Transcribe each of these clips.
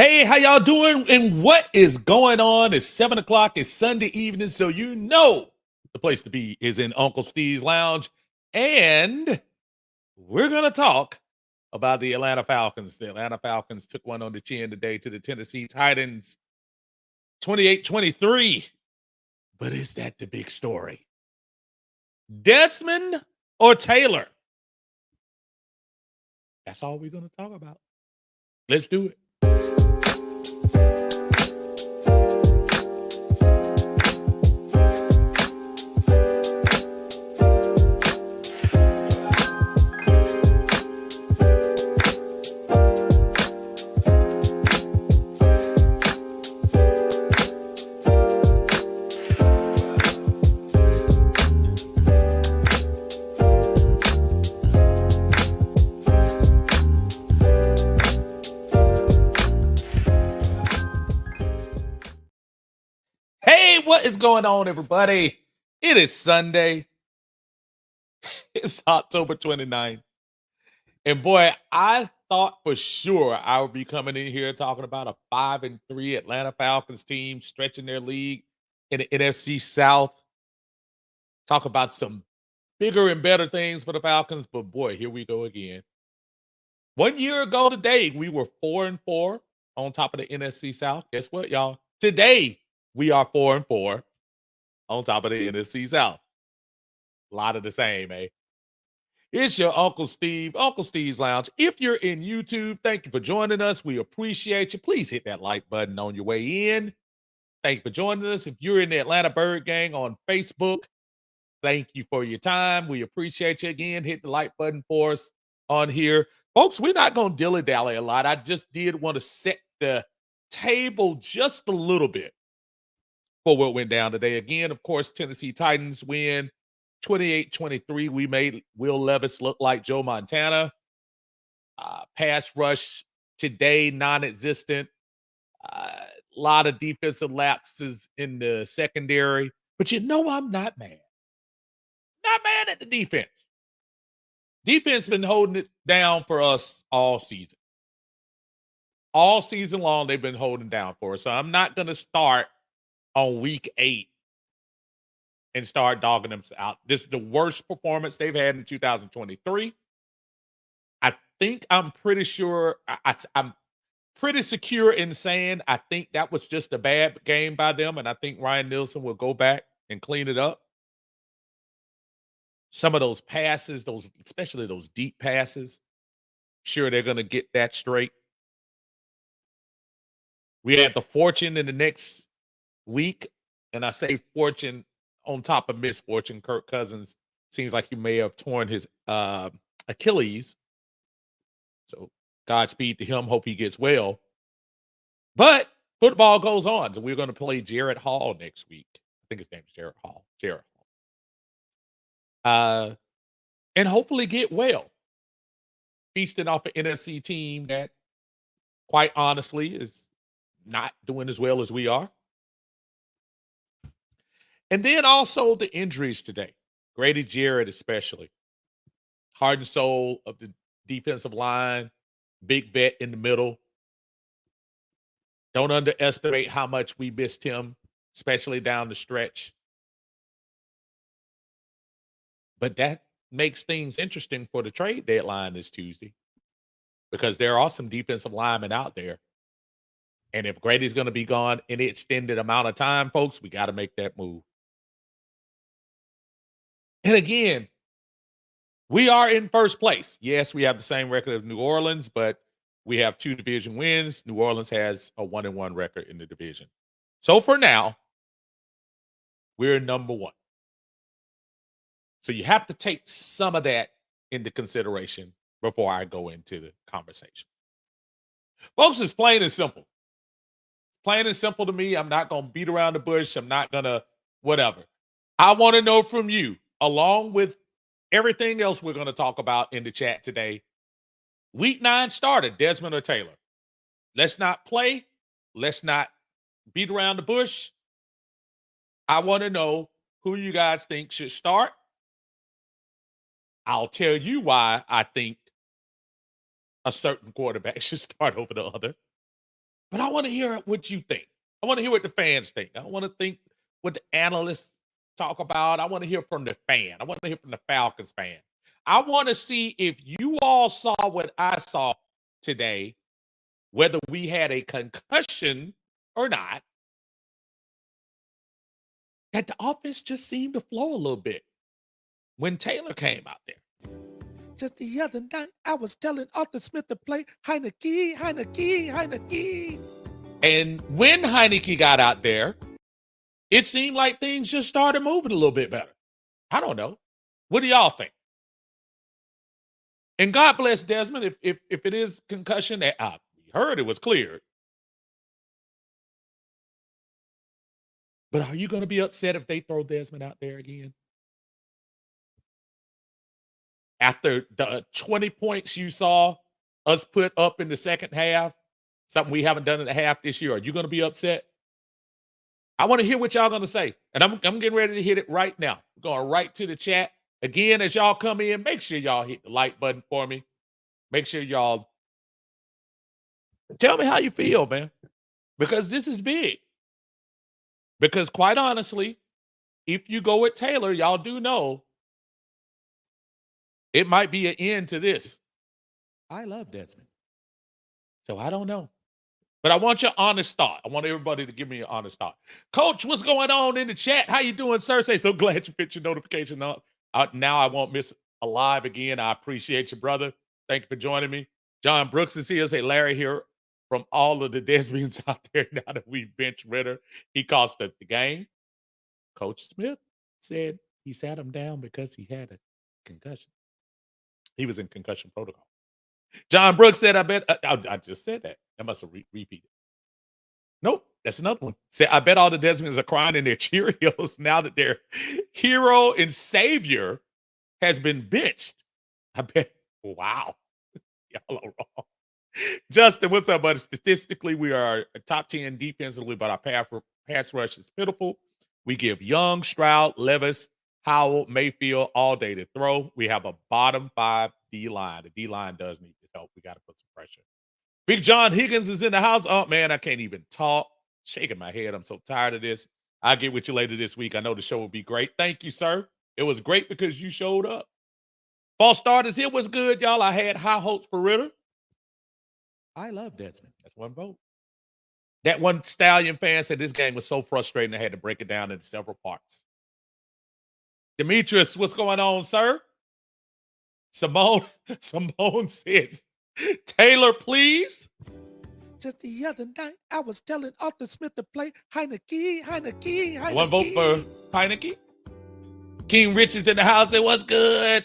Hey, how y'all doing? And what is going on? It's 7 o'clock. It's Sunday evening, so you know the place to be is in Uncle Steve's Lounge. And we're going to talk about the Atlanta Falcons. The Atlanta Falcons took one on the chin today to the Tennessee Titans, 28-23. But is that the big story? Desmond or Taylor? That's all we're going to talk about. Let's do it. Hey, what is going on, everybody? It is Sunday. It's October 29th. And boy, I thought for sure I would be coming in here talking about a 5-3 Atlanta Falcons team stretching their lead in the NFC South. Talk about some bigger and better things for the Falcons. But boy, here we go again. 1 year ago today, we were 4-4 on top of the NFC South. Guess what, y'all? Today, we are 4-4 on top of the NFC South. A lot of the same, eh? It's your Uncle Steve, Uncle Steve's Lounge. If you're in YouTube, thank you for joining us. We appreciate you. Please hit that like button on your way in. Thank you for joining us. If you're in the Atlanta Bird Gang on Facebook, thank you for your time. We appreciate you again. Hit the like button for us on here. Folks, we're not going to dilly-dally a lot. I just did want to set the table just a little bit for what went down today. Again, of course, Tennessee Titans win 28-23. We made Will Levis look like Joe Montana. Pass rush today, non-existent. A lot of defensive lapses in the secondary. But you know I'm not mad. Not mad at the defense. Defense been holding it down for us all season. All season long, they've been holding down for us. So I'm not going to start on week 8 and start dogging them out. This is the worst performance they've had in 2023. I'm pretty sure, I'm pretty secure in saying I think that was just a bad game by them, and I think Ryan Nielsen will go back and clean it up. Some of those passes, especially those deep passes, sure they're going to get that straight. We had the fortune in the next week, and I say fortune on top of misfortune. Kirk Cousins seems like he may have torn his Achilles. So Godspeed to him. Hope he gets well. But football goes on. So we're going to play Jared Hall next week. I think his name is Jared Hall. And hopefully get well. Feasting off an NFC team that, quite honestly, is not doing as well as we are. And then also the injuries today. Grady Jarrett especially. Heart and soul of the defensive line. Big vet in the middle. Don't underestimate how much we missed him, especially down the stretch. But that makes things interesting for the trade deadline this Tuesday because there are some defensive linemen out there. And if Grady's going to be gone in an extended amount of time, folks, we got to make that move. And again, we are in first place. Yes, we have the same record of New Orleans, but we have 2 division wins. New Orleans has a 1-1 record in the division. So for now, we're number 1. So you have to take some of that into consideration before I go into the conversation. Folks, it's plain and simple. Plain and simple to me. I'm not going to beat around the bush. I'm not going to whatever. I want to know from you, along with everything else we're going to talk about in the chat today. Week 9 started, Desmond or Taylor. Let's not play. Let's not beat around the bush. I want to know who you guys think should start. I'll tell you why I think a certain quarterback should start over the other. But I want to hear what you think. I want to hear what the fans think. I want to think what the analysts talk about. I want to hear from the fan. I want to hear from the Falcons fan. I want to see if you all saw what I saw today, whether we had a concussion or not, that the offense just seemed to flow a little bit when Taylor came out there. Just the other night, I was telling Arthur Smith to play Heineke, Heineke, Heineke. And when Heineke got out there, it seemed like things just started moving a little bit better. I don't know. What do y'all think? And God bless Desmond if it is concussion. We heard it was cleared. But are you going to be upset if they throw Desmond out there again? After the 20 points you saw us put up in the second half, something we haven't done in the half this year, are you going to be upset? I want to hear what y'all going to say. And I'm getting ready to hit it right now. We're going right to the chat. Again, as y'all come in, make sure y'all hit the like button for me. Make sure y'all tell me how you feel, man. Because this is big. Because quite honestly, if you go with Taylor, y'all do know it might be an end to this. I love Desmond. So I don't know. But I want your honest thought. I want everybody to give me your honest thought. Coach, what's going on in the chat? How you doing, sir? Say, so glad you put your notification up. Now I won't miss a live again. I appreciate you, brother. Thank you for joining me. John Brooks is here. Say, Larry here from all of the Desmonds out there now that we've benched Ritter. He cost us the game. Coach Smith said he sat him down because he had a concussion. He was in concussion protocol. John Brooks said, I bet, I just said that. I must have repeated. Nope, that's another one. Say, I bet all the Desmonds are crying in their Cheerios now that their hero and savior has been benched. I bet, wow, y'all are wrong. Justin, what's up, buddy? Statistically, we are a top 10 defensively, but our pass rush is pitiful. We give Young, Stroud, Levis, Howell, Mayfield all day to throw. We have a bottom 5 D-line. The D-line does need this help. We got to put some pressure. Big John Higgins is in the house. Oh, man, I can't even talk. Shaking my head. I'm so tired of this. I'll get with you later this week. I know the show will be great. Thank you, sir. It was great because you showed up. False starters, it was good, y'all. I had high hopes for Ritter. I love Desmond. That's one vote. That one Stallion fan said this game was so frustrating, I had to break it down into several parts. Demetrius, what's going on, sir? Simone says, Taylor, please. Just the other night, I was telling Arthur Smith to play Heineke, Heineke, Heineke. One vote for Heineke. King Richards in the house. It was good,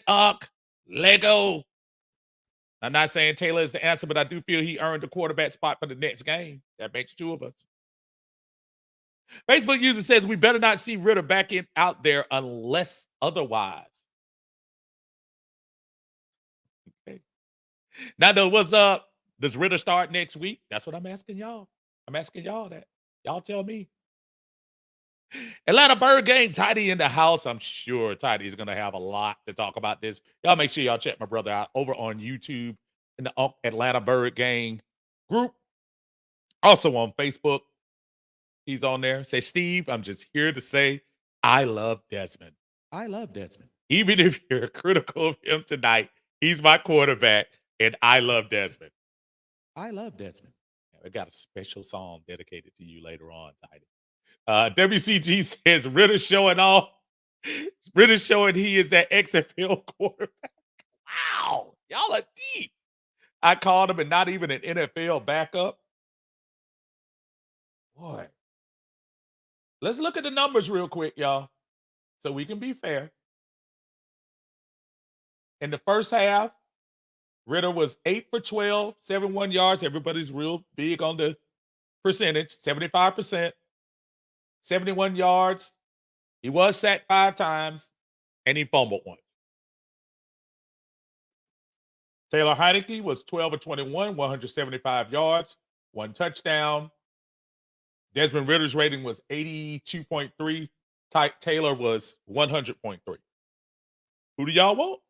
Lego. I'm not saying Taylor is the answer, but I do feel he earned the quarterback spot for the next game. That makes 2 of us. Facebook user says we better not see Ritter back out there unless otherwise. Okay. Nando, what's up? Does Ritter start next week? That's what I'm asking y'all. I'm asking y'all that. Y'all tell me. Atlanta Bird Gang, Tidy in the house. I'm sure Tidy is going to have a lot to talk about this. Y'all make sure y'all check my brother out over on YouTube in the Atlanta Bird Gang group. Also on Facebook. He's on there. Say, Steve, I'm just here to say I love Desmond. I love Desmond. Even if you're critical of him tonight, he's my quarterback, and I love Desmond. I love Desmond. I got a special song dedicated to you later on, Tidy. WCG says Ritter showing off. Ritter showing he is that XFL quarterback. Wow. Y'all are deep. I called him and not even an NFL backup. Boy. Let's look at the numbers real quick, y'all, so we can be fair. In the first half, Ritter was 8 for 12, 71 yards. Everybody's real big on the percentage, 75%, 71 yards. He was sacked 5 times, and he fumbled once. Taylor Heineke was 12 of 21, 175 yards, 1 touchdown. Desmond Ritter's rating was 82.3. Taylor was 100.3. Who do y'all want?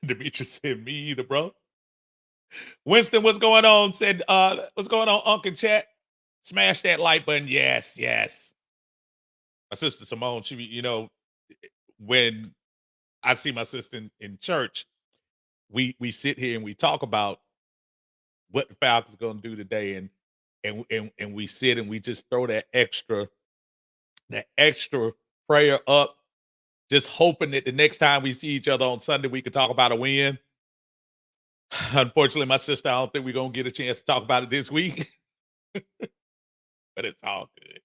Demetrius said, me either, bro. Winston, what's going on? Said, what's going on, Uncle Chat? Smash that like button. Yes, yes. My sister Simone, when I see my sister in church, we sit here and we talk about what the Falcons gonna do today, and we sit and we just throw that extra prayer up, just hoping that the next time we see each other on Sunday, we can talk about a win. Unfortunately, my sister, I don't think we're gonna get a chance to talk about it this week, but it's all good.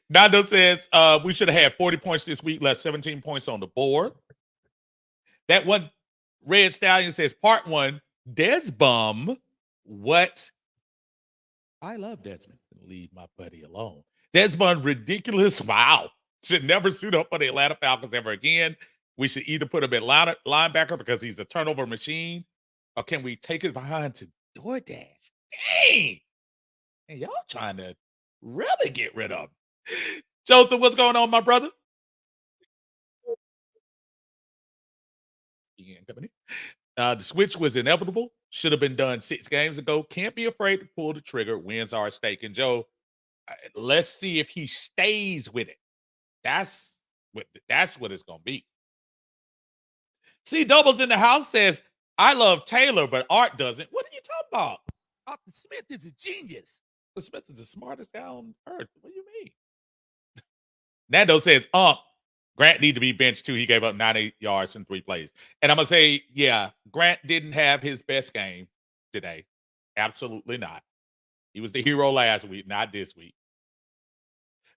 Nando says we should have had 40 points this week, left 17 points on the board. That one Red Stallion says part one, Des Bum. What? I love Desmond. Leave my buddy alone. Desmond, ridiculous. Wow. Should never suit up for the Atlanta Falcons ever again. We should either put him at linebacker because he's a turnover machine, or can we take his behind to DoorDash? Dang. And y'all trying to really get rid of him. Joseph, what's going on, my brother? The switch was inevitable. Should have been done 6 games ago. Can't be afraid to pull the trigger. Wins are at stake. And Joe, let's see if he stays with it. That's what it's gonna be. See, Doubles in the house says, I love Taylor, but Art doesn't. What are you talking about? Arthur Smith is a genius. Arthur Smith is the smartest guy on earth. What do you mean? Nando says, Grant need to be benched too. He gave up 90 yards in 3 plays. And I'm gonna say, yeah, Grant didn't have his best game today. Absolutely not. He was the hero last week, not this week.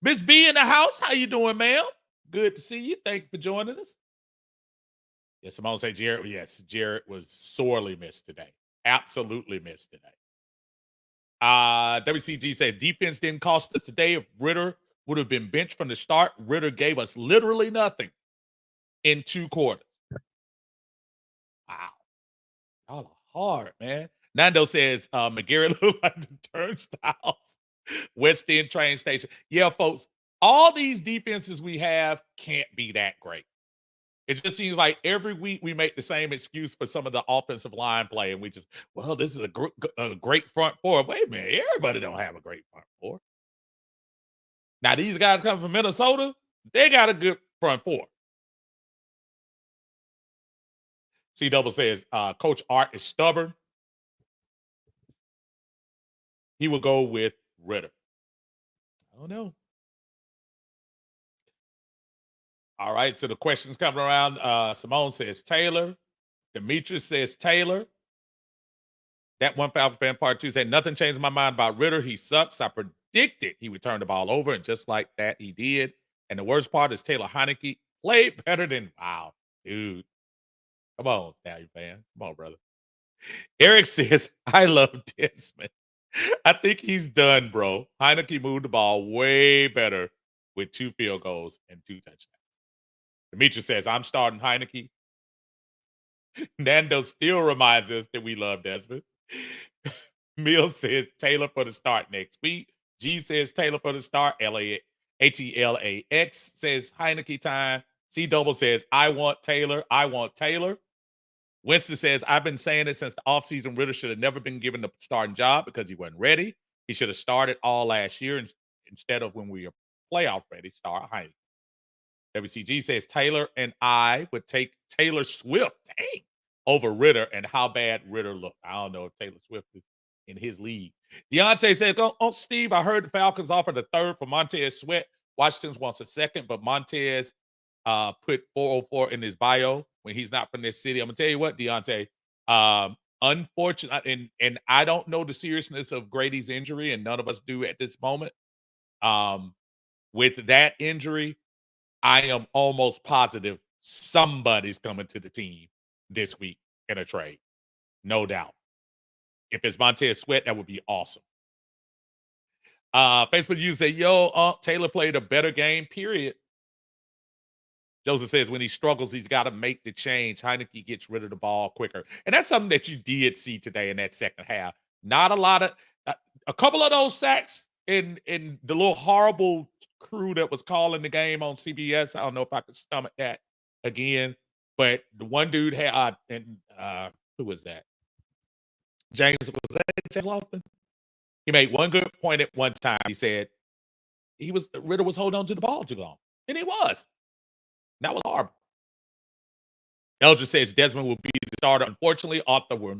Miss B in the house, how you doing, ma'am? Good to see you. Thank you for joining us. Yes, Simone say Jared. Yes, Jared was sorely missed today. Absolutely missed today. WCG said defense didn't cost us today. If Ritter would have been benched from the start, Ritter gave us literally nothing in 2 quarters. Wow. Y'all are hard, man. Nando says McGarrett looked like the turnstiles. West End train station. Yeah, folks, all these defenses we have can't be that great. It just seems like every week we make the same excuse for some of the offensive line play, and we just, well, this is a great front four. Wait a minute, everybody don't have a great front four. Now these guys come from Minnesota, they got a good front four. C Double says, Coach Art is stubborn. He will go with Ritter. I don't know. All right, so the questions coming around. Simone says Taylor. Demetrius says Taylor. That one Falcons fan part 2 said nothing changed my mind about Ritter. He sucks. I predicted he would turn the ball over, and just like that, he did. And the worst part is Taylor Heineke played better than wow, dude. Come on, Stallion fan. Come on, brother. Eric says, I love Desmond. I think he's done, bro. Heineke moved the ball way better with 2 field goals and 2 touchdowns. Demetrius says, I'm starting Heineke. Nando still reminds us that we love Desmond. Mill says Taylor for the start next week. G says Taylor for the start. ATLAX says Heineke time. C Double says, I want Taylor. I want Taylor. Winston says, I've been saying it since the offseason. Ritter should have never been given the starting job because he wasn't ready. He should have started all last year instead of when we were playoff ready, start Heineke. WCG says Taylor and I would take Taylor Swift over Ritter, and how bad Ritter looked. I don't know if Taylor Swift is in his league. Deontay says, oh, Steve, I heard the Falcons offered a third for Montez Sweat. Washington wants a second, but Montez put 404 in his bio when he's not from this city. I'm going to tell you what, Deontay, unfortunate, and I don't know the seriousness of Grady's injury, and none of us do at this moment. With that injury, I am almost positive somebody's coming to the team this week in a trade. No doubt. If it's Montez Sweat, that would be awesome. Facebook user say, Taylor played a better game, period. Joseph says when he struggles, he's got to make the change. Heineke gets rid of the ball quicker. And that's something that you did see today in that second half. Not a lot of a couple of those sacks in the little horrible crew that was calling the game on CBS. I don't know if I could stomach that again. But the one dude had who was that? Was that James Lofton? He made one good point at one time. He said Ritter was holding on to the ball too long. And he was. That was horrible. Elger says Desmond will be the starter. Unfortunately, Arthur will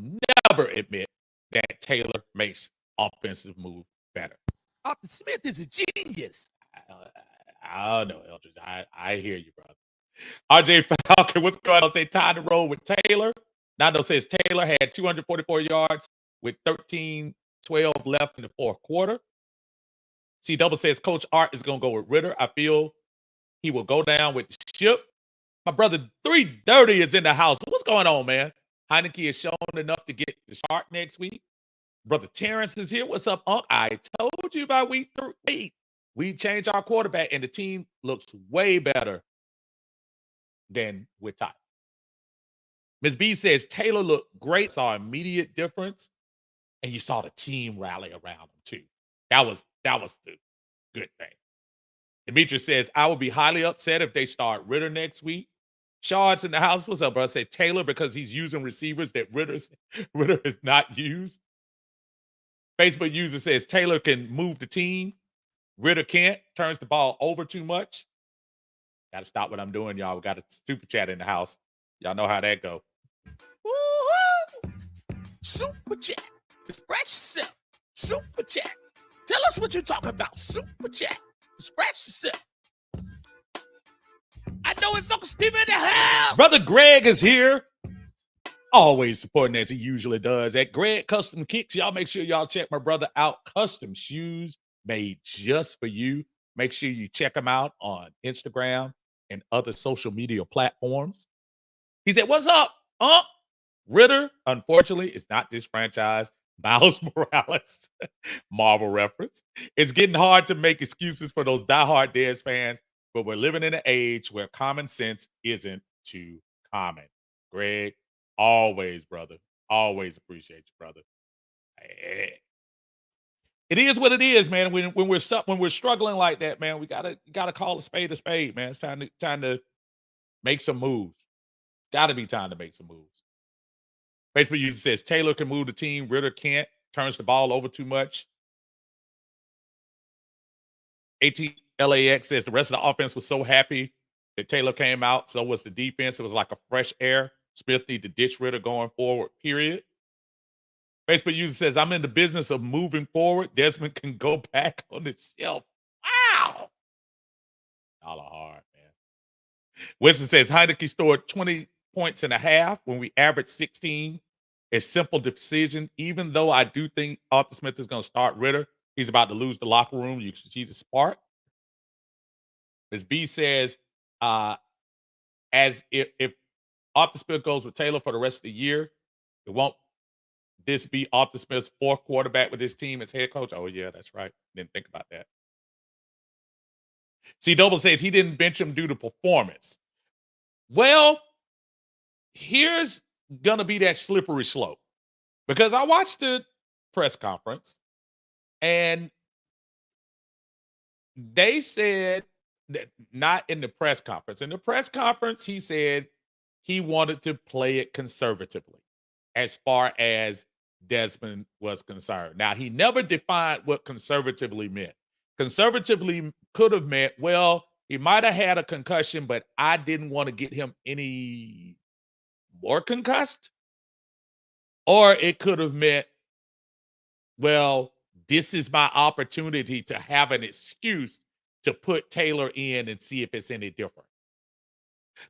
never admit that Taylor makes offensive move better. Arthur Smith is a genius. I don't know, Eldridge. I hear you, brother. RJ Falcon, what's going on? Say time to roll with Taylor. Nando says Taylor had 244 yards with 13-12 left in the fourth quarter. C Double says Coach Art is going to go with Ritter. I feel he will go down with the ship. My brother 330 is in the house. What's going on, man? Heineke has shown enough to get the shark next week. Brother Terrence is here. What's up, Unc? I told you about week 8. We changed our quarterback, and the team looks way better than with Ty. Ms. B says Taylor looked great, saw immediate difference, and you saw the team rally around him too. That was the good thing. Demetrius says, I would be highly upset if they start Ritter next week. Shard's in the house. What's up, bro? I said Taylor because he's using receivers that Ritter has not used. Facebook user says Taylor can move the team. Ritter can't. Turns the ball over too much. Got to stop what I'm doing, y'all. We got a super chat in the house. Y'all know how that go. Woo-hoo! Super chat. Express yourself. Super chat. Tell us what you're talking about. Super chat. Express yourself. I know it's Uncle Steve in the house. Brother Greg is here. Always supporting as he usually does. At Greg Custom Kicks, y'all make sure y'all check my brother out. Custom shoes made just for you. Make sure you check him out on Instagram and other social media platforms. He said, what's up, Ritter, unfortunately, is not this franchise. Miles Morales, Marvel reference. It's getting hard to make excuses for those diehard Dez fans, but we're living in an age where common sense isn't too common. Greg, always, brother. Always appreciate you, brother. It is what it is, man. When we're struggling like that, man, we gotta call a spade, man. It's time to make some moves. Gotta be time to make some moves. Facebook user says Taylor can move the team, Ritter can't. Turns the ball over too much. ATLAX says the rest of the offense was so happy that Taylor came out. So was the defense. It was like a fresh air. Smith need to ditch Ritter going forward, period. Facebook user says, I'm in the business of moving forward. Desmond can go back on the shelf. Wow. Y'all are hard, man. Winston says Heineke scored 20 points and a half when we averaged 16. A simple decision. Even though I do think Arthur Smith is going to start Ritter, he's about to lose the locker room. You can see the spark. Ms. B says, as if Arthur Smith goes with Taylor for the rest of the year, it won't this be Arthur Smith's fourth quarterback with his team as head coach? Oh, yeah, that's right. Didn't think about that. C Double says he didn't bench him due to performance. Well, here's going to be that slippery slope. Because I watched the press conference, and they said that not in the press conference. In the press conference, he said he wanted to play it conservatively as far as Desmond was concerned. Now, he never defined what conservatively meant. Conservatively could have meant, well, he might have had a concussion, but I didn't want to get him any more concussed. Or it could have meant, well, this is my opportunity to have an excuse to put Taylor in and see if it's any different.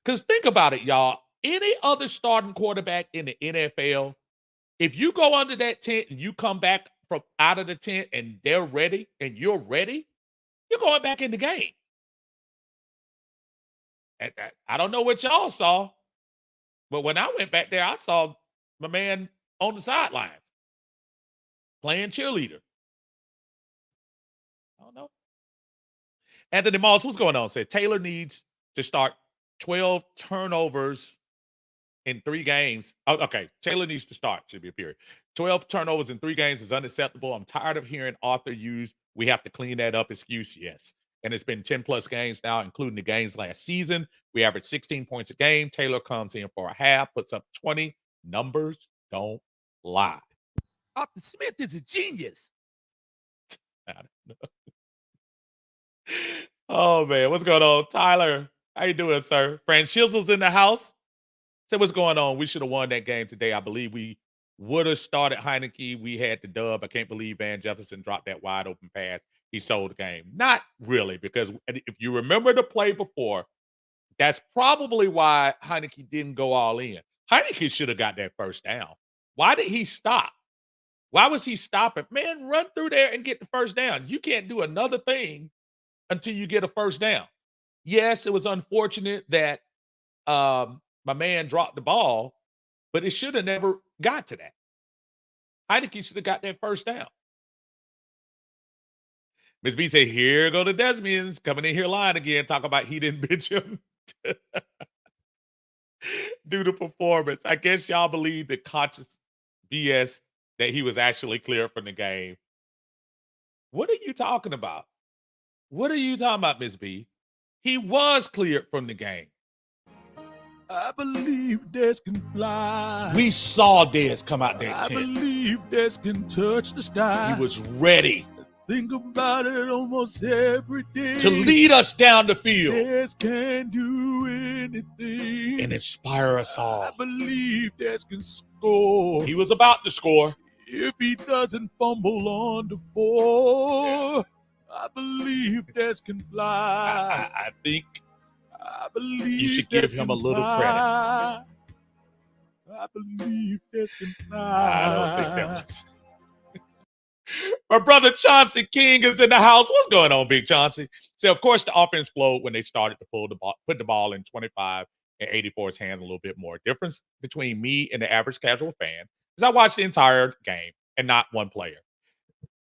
Because think about it, y'all. Any other starting quarterback in the NFL, if you go under that tent and you come back from out of the tent and they're ready and you're ready, you're going back in the game. And I don't know what y'all saw, but when I went back there, I saw my man on the sidelines playing cheerleader. I don't know. Anthony Moss, what's going on? Said Taylor needs to start 12 turnovers in 3 games. Oh, okay, Taylor needs to start. Should be a period. 12 turnovers in 3 games is unacceptable. I'm tired of hearing Arthur use, we have to clean that up excuse. Yes. And it's been 10-plus games now, including the games last season. We average 16 points a game. Taylor comes in for a half, puts up 20. Numbers don't lie. Arthur Smith is a genius. I don't know. Oh man, what's going on, Tyler? How you doing, sir? Fran Shizzle's in the house. Say what's going on. We should have won that game today. I believe we would have started Heineke. We had the dub. I can't believe Van Jefferson dropped that wide open pass. He sold the game. Not really, because if you remember the play before, that's probably why Heineke didn't go all in. Heineke should have got that first down. Why did he stop? Why was he stopping? Man, run through there and get the first down. You can't do another thing until you get a first down. Yes, it was unfortunate that my man dropped the ball, but it should have never got to that. Heineke should have got that first down. Miss B said, here go the Desmians coming in here lying again, talk about he didn't bench him due to performance. I guess y'all believe the conscious BS that he was actually cleared from the game. What are you talking about? What are you talking about, Miss B? He was cleared from the game. I believe Des can fly. We saw Dez come out that I tent. believe Des can touch the sky. He was ready Think about it almost every day. to lead us down the field Des can do anything. and inspire us I all. believe Des can score. He was about to score. If he doesn't fumble on the 4, I believe Des can fly. I think I believe you should give Des him can a little credit. fly. I believe Des can fly. I don't think that was. My brother Chauncey King is in the house. What's going on, Big Chauncey? So, of course, the offense flowed when they started to put the ball in 25 and 84's hands a little bit more. Difference between me and the average casual fan is I watched the entire game and not one player.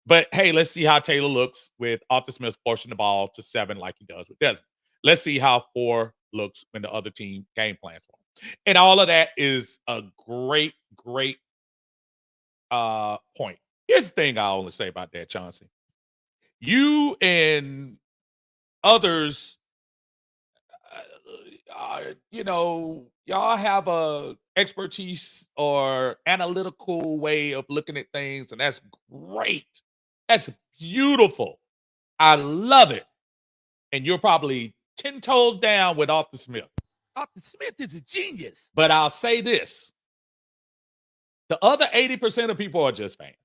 But hey, let's see how Taylor looks with Arthur Smith forcing the ball to 7 like he does with Desmond. Let's see how 4 looks when the other team game plans for him. And all of that is a great, great point. Here's the thing I only say about that, Chauncey. You and others, y'all have a expertise or analytical way of looking at things, and that's great. That's beautiful. I love it. And you're probably 10 toes down with Arthur Smith. Arthur Smith is a genius. But I'll say this. The other 80% of people are just fans,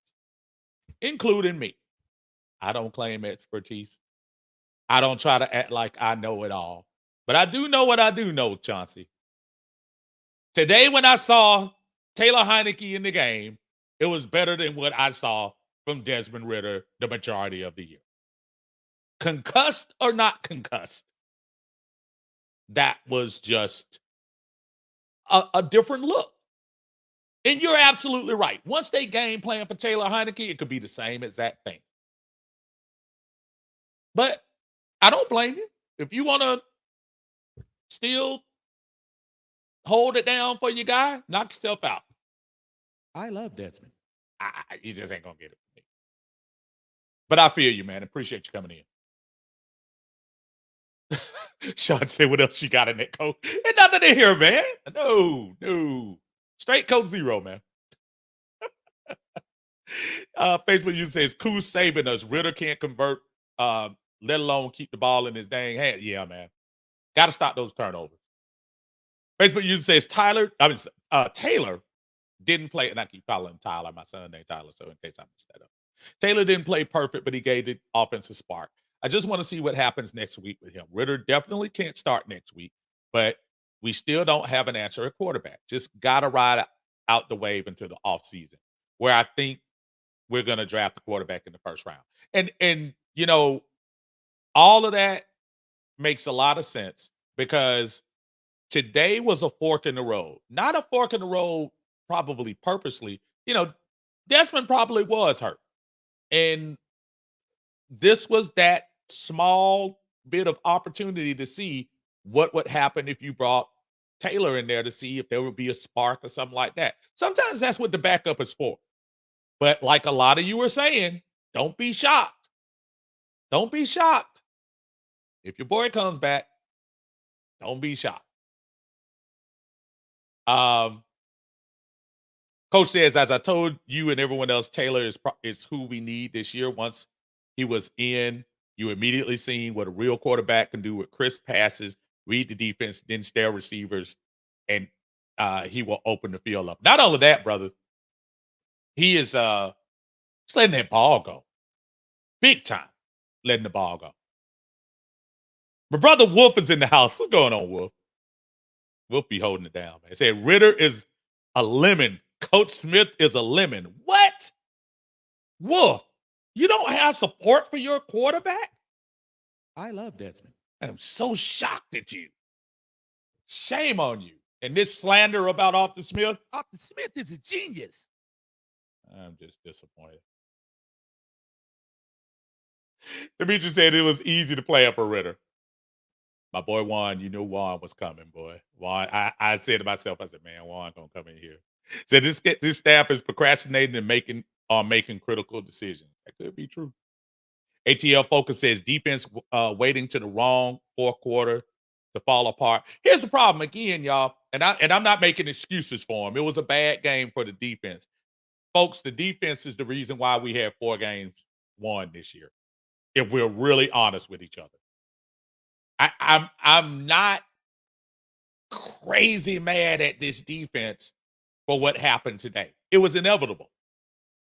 including me. I don't claim expertise. I don't try to act like I know it all. But I do know what I do know, Chauncey. Today, when I saw Taylor Heineke in the game, it was better than what I saw from Desmond Ridder the majority of the year. Concussed or not concussed, that was just a different look. And you're absolutely right. Once they game plan for Taylor Heineke, it could be the same exact thing. But I don't blame you. If you want to still hold it down for your guy, knock yourself out. I love Desmond. You just ain't going to get it from me. But I feel you, man. Appreciate you coming in. Sean said, what else you got in that coat? Ain't nothing in here, man. No. Straight Coke Zero, man. Facebook user says, Coos saving us. Ritter can't convert, let alone keep the ball in his dang hand. Yeah, man. Got to stop those turnovers. Facebook user says, Taylor didn't play, and I keep calling him Tyler. My son named Tyler, so in case I messed that up. Taylor didn't play perfect, but he gave the offense a spark. I just want to see what happens next week with him. Ritter definitely can't start next week, but we still don't have an answer at quarterback. Just got to ride out the wave until the offseason, where I think we're going to draft the quarterback in the first round. And all of that makes a lot of sense because today was a fork in the road. Not a fork in the road probably purposely. Desmond probably was hurt. And this was that small bit of opportunity to see what would happen if you brought Taylor in there to see if there would be a spark or something like that. Sometimes that's what the backup is for. But like a lot of you were saying, don't be shocked. Don't be shocked. If your boy comes back, don't be shocked. Coach says, as I told you and everyone else, Taylor is who we need this year. Once he was in, you immediately seen what a real quarterback can do with crisp passes, read the defense, then stare receivers, and he will open the field up. Not only that, brother, he is just letting that ball go. Big time letting the ball go. My brother Wolf is in the house. What's going on, Wolf? Wolf be holding it down, man. Said Ritter is a lemon. Coach Smith is a lemon. What? Wolf, you don't have support for your quarterback? I love Desmond. I'm so shocked at you. Shame on you. And this slander about Arthur Smith? Arthur Smith is a genius. I'm just disappointed. Demetrius said it was easy to play up for Ritter. My boy Juan, you knew Juan was coming, boy. Juan, I said to myself, I said, man, Juan gonna come in here. Said this staff is procrastinating and making critical decisions. That could be true. ATL Focus says defense waiting to the wrong fourth quarter to fall apart. Here's the problem again, y'all, and I'm not making excuses for him. It was a bad game for the defense. Folks, the defense is the reason why we had 4 games won this year. If we're really honest with each other. I'm not crazy mad at this defense for what happened today. It was inevitable.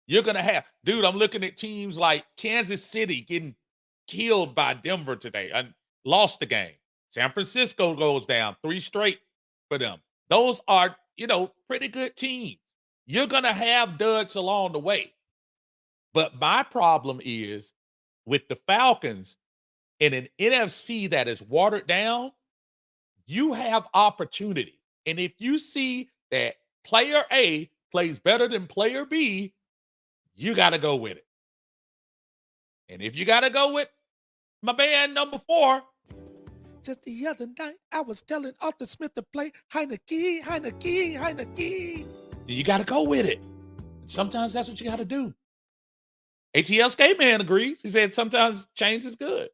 You're going to have, dude, I'm looking at teams like Kansas City getting killed by Denver today and lost the game. San Francisco goes down 3 straight for them. Those are, pretty good teams. You're going to have duds along the way. But my problem is with the Falcons in an NFC that is watered down, you have opportunity. And if you see that player A plays better than player B, you got to go with it. And if you got to go with my man number 4. Just the other night, I was telling Arthur Smith to play Heineke, Heineke, Heineke. You got to go with it. And sometimes that's what you got to do. ATL Skate Man agrees. He said sometimes change is good.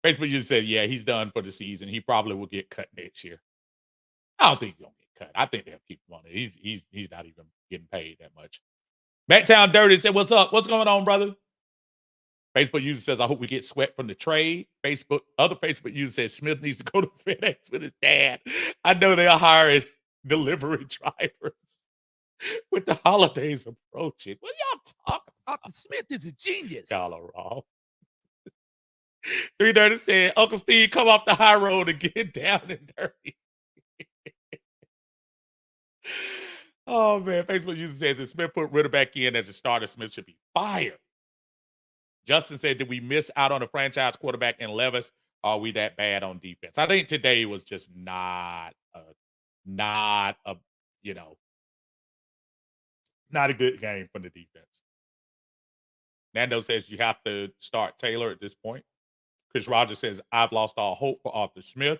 Facebook user said, yeah, he's done for the season. He probably will get cut next year. I don't think he'll get cut. I think they'll keep him on it. He's not even getting paid that much. Backtown Dirty said, what's up? What's going on, brother? Facebook user says, I hope we get swept from the trade. Other Facebook user says Smith needs to go to FedEx with his dad. I know they're hiring delivery drivers with the holidays approaching. What y'all talking about? Arthur Smith is a genius. Y'all are wrong. 330 said, Uncle Steve, come off the high road and get down and dirty. Oh, man. Facebook user says, if Smith put Ritter back in as a starter, Smith should be fired. Justin said, did we miss out on a franchise quarterback in Levis? Are we that bad on defense? I think today was just not a not a good game from the defense. Nando says you have to start Taylor at this point. Chris Rogers says, I've lost all hope for Arthur Smith.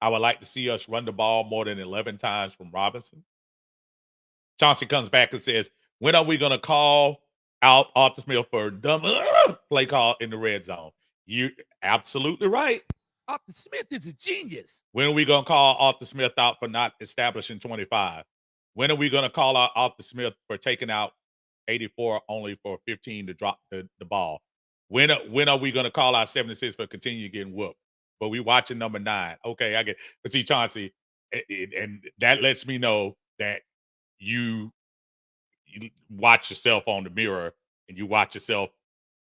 I would like to see us run the ball more than 11 times from Robinson. Chauncey comes back and says, when are we going to call out Arthur Smith for a dumb play call in the red zone? You absolutely right. Arthur Smith is a genius. When are we going to call Arthur Smith out for not establishing 25? When are we going to call out Arthur Smith for taking out 84 only for 15 to drop the ball? When are we going to call out 76 for continue getting whooped? But we watching number 9. Okay, I get. But see, Chauncey, and that lets me know that you watch yourself on the mirror and you watch yourself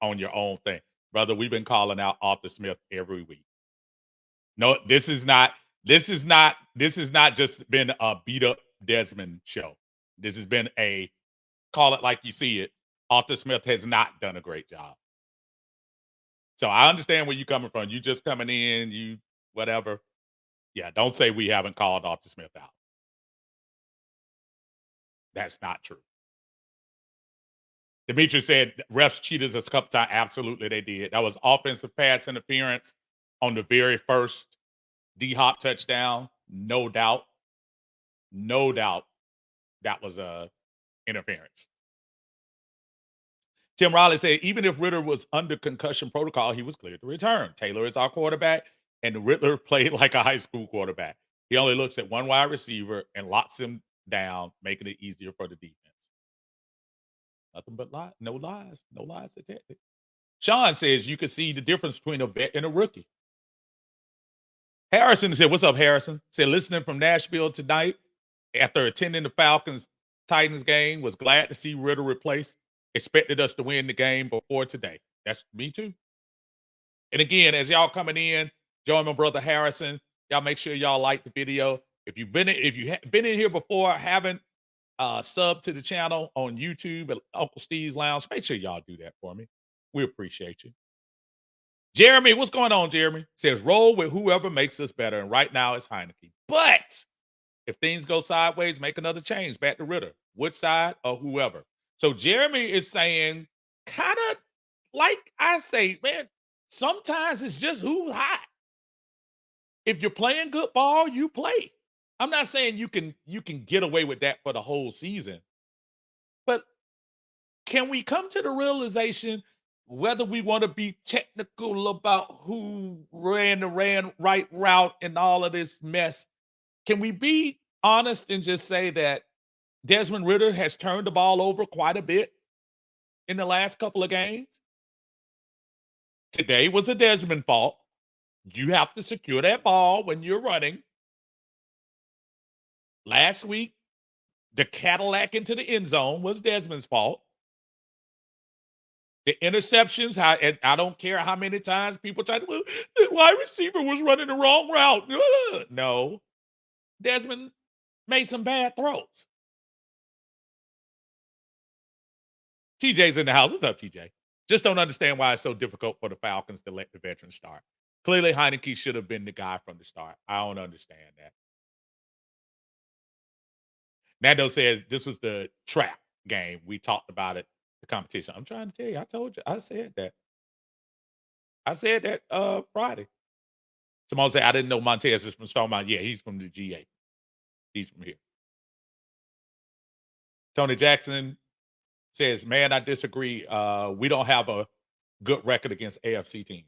on your own thing, brother. We've been calling out Arthur Smith every week. No, this is not just been a beat up Desmond show. This has been a call it like you see it. Arthur Smith has not done a great job. So I understand where you're coming from. You just coming in, you whatever. Yeah, don't say we haven't called Arthur Smith out. That's not true. Demetrius said refs cheated us a couple times. Absolutely, they did. That was offensive pass interference on the very first D-Hop touchdown. No doubt. No doubt that was interference. Tim Riley said, even if Ritter was under concussion protocol, he was cleared to return. Taylor is our quarterback, and Ritter played like a high school quarterback. He only looks at one wide receiver and locks him down, making it easier for the defense. Nothing but lies. No lies. No lies detected. Sean says you can see the difference between a vet and a rookie. Harrison said, "What's up, Harrison?" Said listening from Nashville tonight after attending the Falcons Titans game. Was glad to see Ritter replaced. Expected us to win the game before today. That's me too. And again, as y'all coming in, join my brother Harrison. Y'all make sure y'all like the video. If you been in here before, haven't sub to the channel on YouTube at Uncle Steve's Lounge, make sure y'all do that for me. We appreciate you. Jeremy, what's going on, Jeremy? Says roll with whoever makes us better. And right now it's Heineke. But if things go sideways, make another change back to Ritter, Woodside, or whoever. So Jeremy is saying, kind of like I say, man, sometimes it's just who's hot. If you're playing good ball, you play. I'm not saying you can get away with that for the whole season. But can we come to the realization whether we want to be technical about who ran the right route and all of this mess? Can we be honest and just say that Desmond Ritter has turned the ball over quite a bit in the last couple of games? Today was a Desmond fault. You have to secure that ball when you're running. Last week, the Cadillac into the end zone was Desmond's fault. The interceptions, and I don't care how many times people try to, well, the wide receiver was running the wrong route. No. Desmond made some bad throws. TJ's in the house. What's up, TJ? Just don't understand why it's so difficult for the Falcons to let the veterans start. Clearly, Heineke should have been the guy from the start. I don't understand that. Nando says this was the trap game. We talked about it, the competition. I'm trying to tell you. I told you. I said that. Friday. Someone said, I didn't know Montez is from Starmount. Yeah, he's from the GA. He's from here. Tony Jackson says, man, I disagree. We don't have a good record against AFC teams.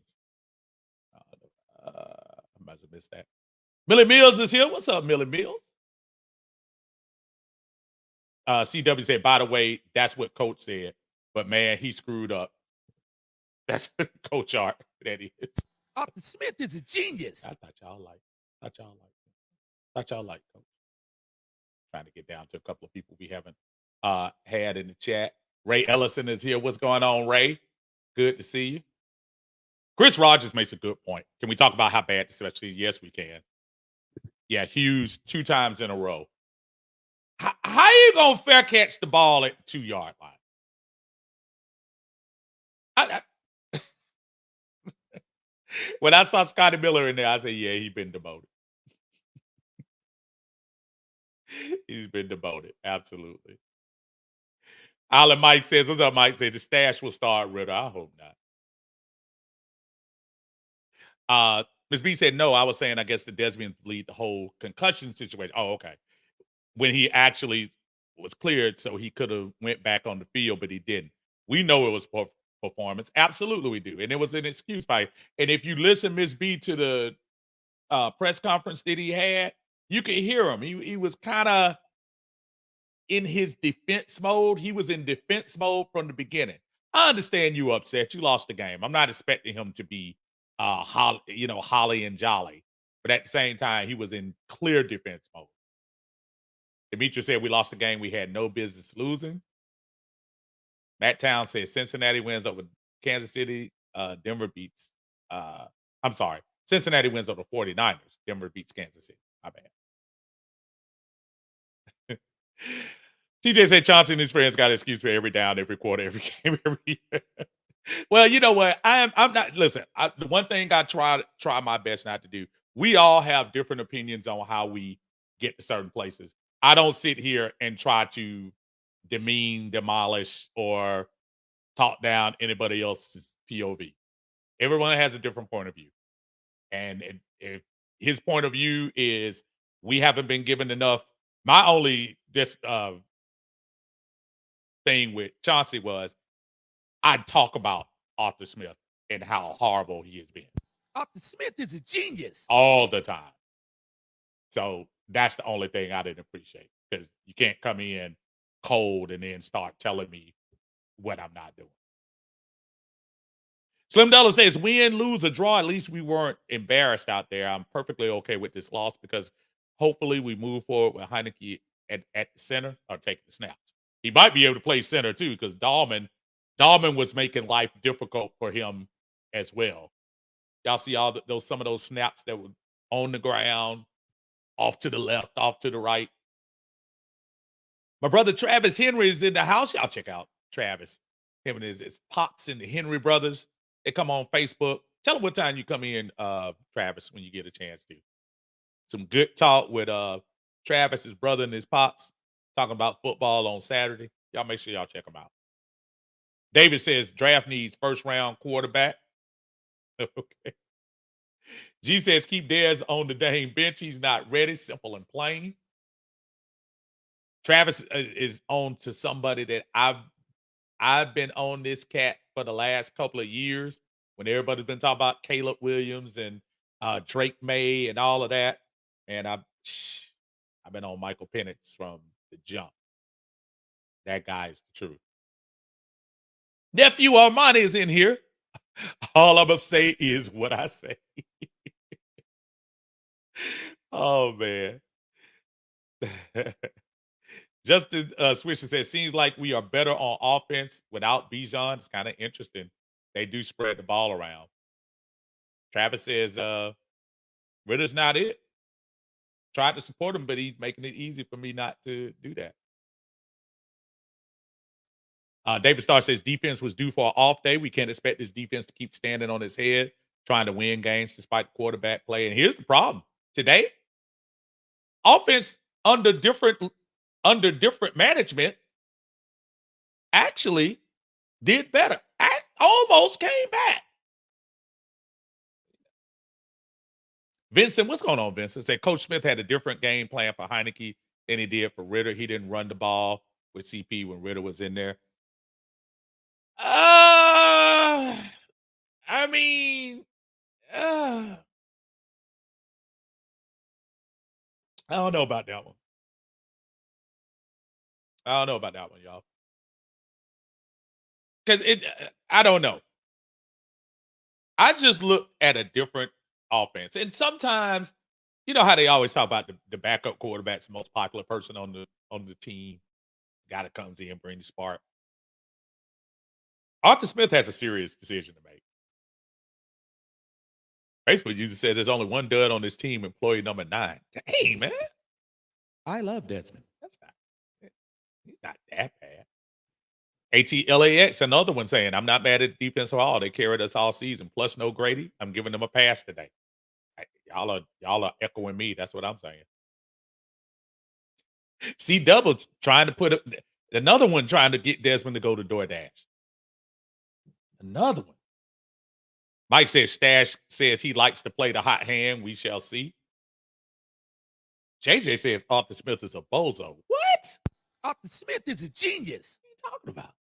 I might have missed that. Millie Mills is here. What's up, Millie Mills? CW said, by the way, that's what Coach said. But, man, he screwed up. That's Coach Art. That is. Arthur Smith is a genius. I thought y'all liked Coach. Trying to get down to a couple of people we haven't had in the chat. Ray Ellison is here. What's going on, Ray? Good to see you. Chris Rogers makes a good point. Can we talk about how bad this is? Yes, we can. Yeah, Hughes 2 times in a row. How you going to fair catch the ball at the 2-yard line? When I saw Scotty Miller in there, I said, yeah, he's been demoted. He's been demoted. Absolutely. Alan Mike says, what's up, Mike? Says the stash will start Ritter. I hope not. Ms. B said, no, I was saying, I guess the Desmond lead the whole concussion situation. Oh, okay. When he actually was cleared, so he could have went back on the field, but he didn't. We know it was performance. Absolutely we do. And it was an excuse by, and if you listen, Ms. B, to the press conference that he had, you could hear him. He was kind of in his defense mode. He was in defense mode from the beginning. I understand you upset. You lost the game. I'm not expecting him to be holly and jolly. But at the same time, he was in clear defense mode. Demetrius said we lost the game we had no business losing. Matt Town says Cincinnati wins over Kansas City. Denver beats. Cincinnati wins over 49ers. Denver beats Kansas City. My bad. TJ said Chauncey and his friends got an excuse for every down, every quarter, every game, every year. Well, you know what? I'm not. Listen, the one thing I try my best not to do. We all have different opinions on how we get to certain places. I don't sit here and try to demean, demolish, or talk down anybody else's POV. Everyone has a different point of view. And if his point of view is we haven't been given enough, my only thing with Chauncey was I'd talk about Arthur Smith and how horrible he has been. Arthur Smith is a genius. All the time. So that's the only thing I didn't appreciate. because you can't come in cold and then start telling me what I'm not doing. Slim Dollar says, win, lose, or draw. At least we weren't embarrassed out there. I'm perfectly okay with this loss because hopefully we move forward with Heineke at the center or taking the snaps. He might be able to play center too because Dahlman was making life difficult for him as well. Y'all see all those some of those snaps that were on the ground, off to the left, off to the right. My brother Travis Henry is in the house. Y'all check out Travis. Him and his pops and the Henry brothers. They come on Facebook. Tell them what time you come in, Travis, when you get a chance to. Some good talk with Travis, his brother, and his pops talking about football on Saturday. Y'all make sure y'all check them out. David says draft needs first round quarterback. Okay. G says keep Dez on the dang bench. He's not ready. Simple and plain. Travis is on to somebody that I've been on this cat for the last couple of years when everybody's been talking about Caleb Williams and Drake May and all of that. And I've been on Michael Penix from the jump. That guy is the truth. Nephew Armani is in here. All I'm going to say is what I say. Oh, man. Justin Swisher says, seems like we are better on offense without Bijan. It's kind of interesting. They do spread the ball around. Travis says, Ritter's not it. Tried to support him, but he's making it easy for me not to do that. David Starr says, defense was due for an off day. We can't expect this defense to keep standing on its head, trying to win games despite the quarterback play. And here's the problem. Today, offense under different management actually did better. Almost came back. Vincent, what's going on, Vincent? Said Coach Smith had a different game plan for Heineke than he did for Ritter. He didn't run the ball with CP when Ritter was in there. I mean, I don't know about that one. I don't know about that one, y'all. Because I don't know. I just look at a different offense. And sometimes, you know how they always talk about the backup quarterback's the most popular person on the team. Guy that comes in, bring the spark. Arthur Smith has a serious decision to make. Facebook user says there's only one dud on this team, employee number 9. Dang, man. I love Desmond. He's not that bad. ATLAX, another one saying, I'm not mad at the defense at all. They carried us all season. Plus, no Grady. I'm giving them a pass today. Y'all are echoing me. That's what I'm saying. C Double trying to put another one trying to get Desmond to go to DoorDash. Another one. Mike says Stash says he likes to play the hot hand. We shall see. JJ says Arthur Smith is a bozo. What? Arthur Smith is a genius. What are you talking about?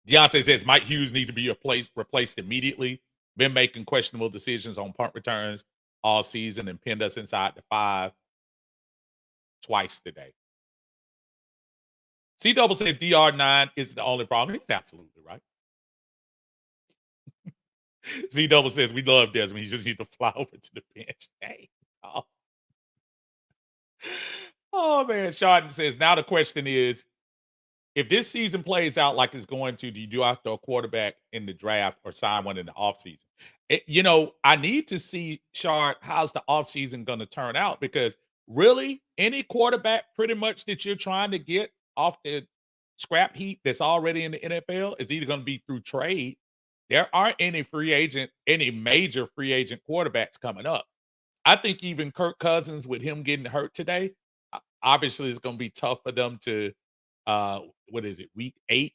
Deontay says Mike Hughes needs to be replaced immediately. Been making questionable decisions on punt returns all season and pinned us inside the 5 twice today. C Double says DR9 is the only problem. He's absolutely right. C Double says we love Desmond. He just needs to fly over to the bench. Hey. Oh man. Chardon says now the question is, if this season plays out like it's going to, do you do after a quarterback in the draft or sign one in the offseason? I need to see, Shard, how's the offseason going to turn out? Because really, any quarterback pretty much that you're trying to get off the scrap heap that's already in the NFL is either going to be through trade. There aren't any major free agent quarterbacks coming up. I think even Kirk Cousins, with him getting hurt today, obviously it's going to be tough for them to what is it, week 8?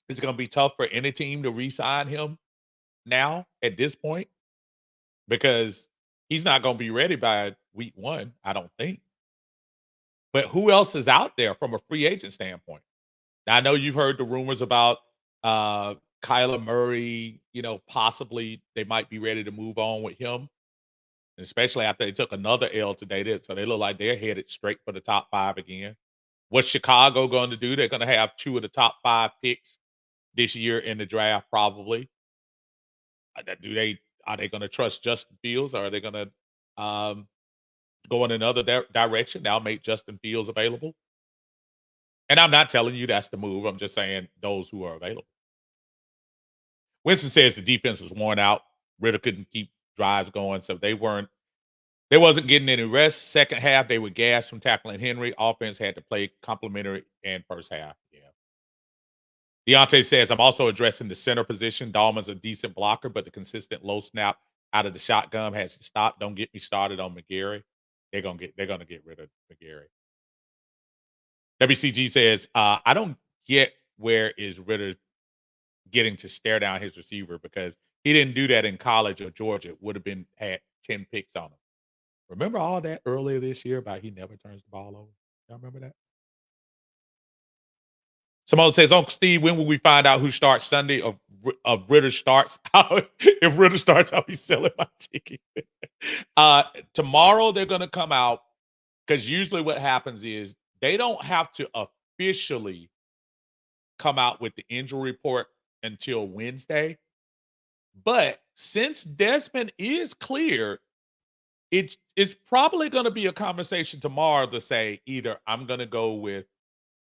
It's going to be tough for any team to re-sign him now at this point because he's not going to be ready by week 1, I don't think. But who else is out there from a free agent standpoint? Now, I know you've heard the rumors about Kyler Murray, possibly they might be ready to move on with him. especially after they took another L today. So they look like they're headed straight for the top 5 again. What's Chicago going to do? They're going to have 2 of the top 5 picks this year in the draft, probably. Do they Are they going to trust Justin Fields, or are they going to go in another direction? Now make Justin Fields available. And I'm not telling you that's the move. I'm just saying those who are available. Winston says the defense was worn out. Ritter couldn't keep drives going, so they wasn't getting any rest. Second half, they were gassed from tackling Henry. Offense had to play complementary and first half. Yeah. Deontay says, I'm also addressing the center position. Dahlman's a decent blocker, but the consistent low snap out of the shotgun has to stop. Don't get me started on McGarry. They're gonna get rid of McGarry. WCG says, I don't get where is Ritter getting to stare down his receiver, because he didn't do that in college or Georgia. Would have been had 10 picks on him. Remember all that earlier this year about he never turns the ball over? Y'all remember that? Simone says, Uncle Steve, when will we find out who starts Sunday of Ritter starts? If Ritter starts, I'll be selling my ticket. Tomorrow they're gonna come out, because usually what happens is they don't have to officially come out with the injury report until Wednesday. But since Desmond is cleared, it's probably going to be a conversation tomorrow to say either I'm going to go with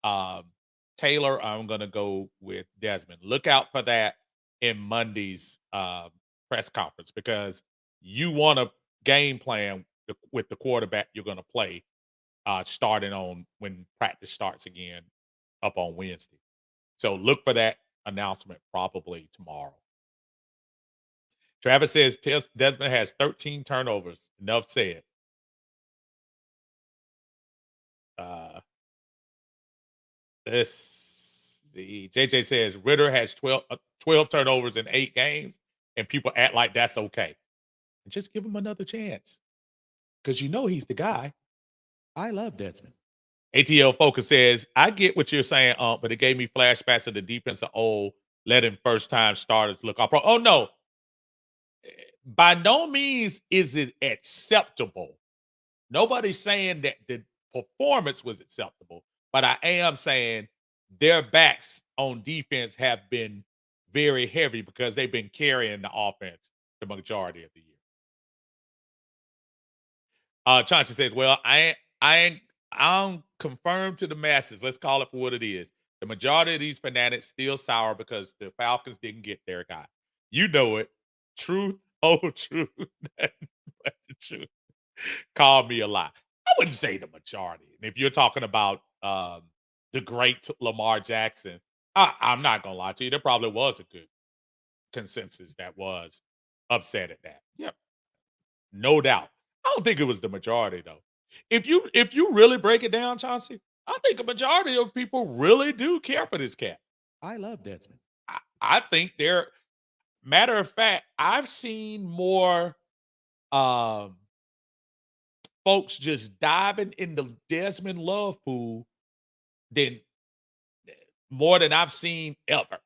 um, Taylor, or I'm going to go with Desmond. Look out for that in Monday's press conference, because you want to game plan with the quarterback you're going to play starting on when practice starts again up on Wednesday. So look for that announcement probably tomorrow. Travis says Desmond has 13 turnovers. Enough said. Uh, let's see. JJ says Ritter has 12 turnovers in 8 games, and people act like that's okay. Just give him another chance, because you know he's the guy. I love Desmond. ATL Focus says, I get what you're saying, but it gave me flashbacks of the defensive old letting first-time starters look off. Oh, no. By no means is it acceptable. Nobody's saying that the performance was acceptable, but I am saying their backs on defense have been very heavy, because they've been carrying the offense the majority of the year. Chauncey says, well, I'm confirmed to the masses. Let's call it for what it is. The majority of these fanatics still sour because the Falcons didn't get their guy. You know it. Truth, oh truth, nothing but the truth. Call me a lie. I wouldn't say the majority. And if you're talking about the great Lamar Jackson, I'm not gonna lie to you. There probably was a good consensus that was upset at that. Yep, no doubt. I don't think it was the majority though. If you really break it down, Chauncey, I think a majority of people really do care for this cat. I love Desmond. I think they're matter of fact, I've seen more um folks just diving in the Desmond love pool than more than I've seen ever.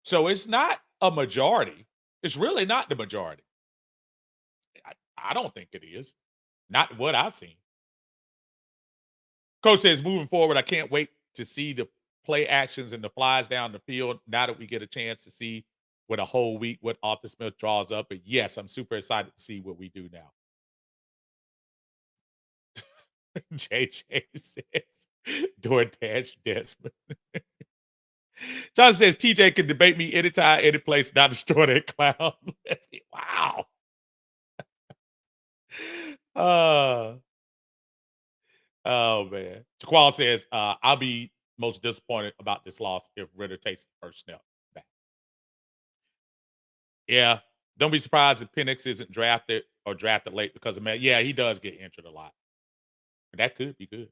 So it's not a majority. It's really not the majority. I don't think it is. Not what I've seen. Coach says, moving forward, I can't wait to see the play actions and the flies down the field now that we get a chance to see with a whole week what Arthur Smith draws up. But yes, I'm super excited to see what we do now. JJ says, DoorDash Desmond. John says, TJ can debate me anytime, any place, not to store that clown. Wow. Oh man. Jaqual says, I'll be most disappointed about this loss if Ritter takes the first step back. Yeah. Don't be surprised if Penix isn't drafted or drafted late because of man. Yeah, he does get injured a lot. That could be good.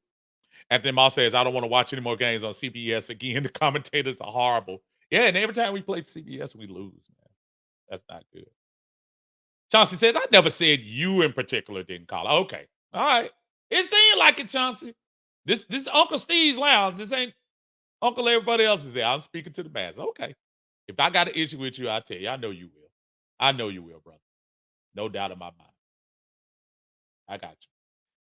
Anthony Moss says, I don't want to watch any more games on CBS again. The commentators are horrible. Yeah, and every time we play CBS, we lose, man. That's not good. Chauncey says, I never said you in particular didn't call. Okay. All right. It seemed like it, Chauncey. This Uncle Steve's lounge. This ain't Uncle everybody else is there. I'm speaking to the mass. Okay. If I got an issue with you, I'll tell you. I know you will. I know you will, brother. No doubt in my mind. I got you.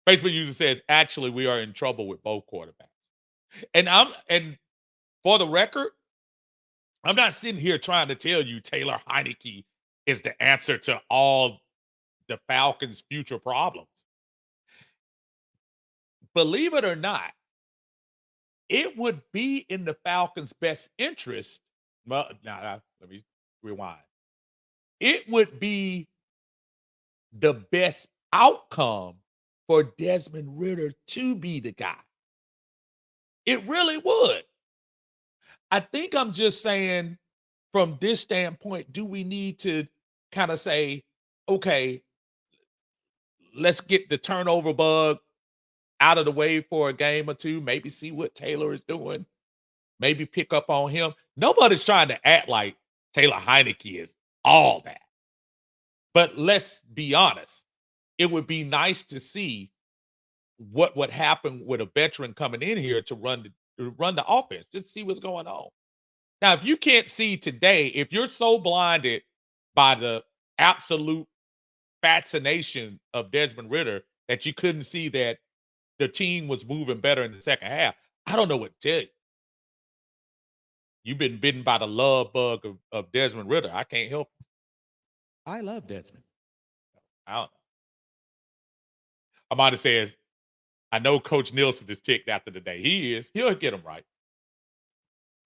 Facebook user says, actually, we are in trouble with both quarterbacks. And for the record, I'm not sitting here trying to tell you Taylor Heineke is the answer to all the Falcons' future problems. Believe it or not, it would be in the Falcons' best interest. Well, let me rewind. It would be the best outcome for Desmond Ritter to be the guy. It really would. I think I'm just saying from this standpoint, do we need to kind of say, okay, let's get the turnover bug out of the way for a game or two, maybe see what Taylor is doing, maybe pick up on him. Nobody's trying to act like Taylor Heineke is all that. But let's be honest, it would be nice to see what would happen with a veteran coming in here to run the offense, just see what's going on. Now, if you can't see today, if you're so blinded by the absolute fascination of Desmond Ritter that you couldn't see that the team was moving better in the second half, I don't know what to tell you. You've been bitten by the love bug of Desmond Ritter. I can't help it. I love Desmond. I don't know. Amanda says, I know Coach Nielsen is ticked after the day. He is. He'll get him right.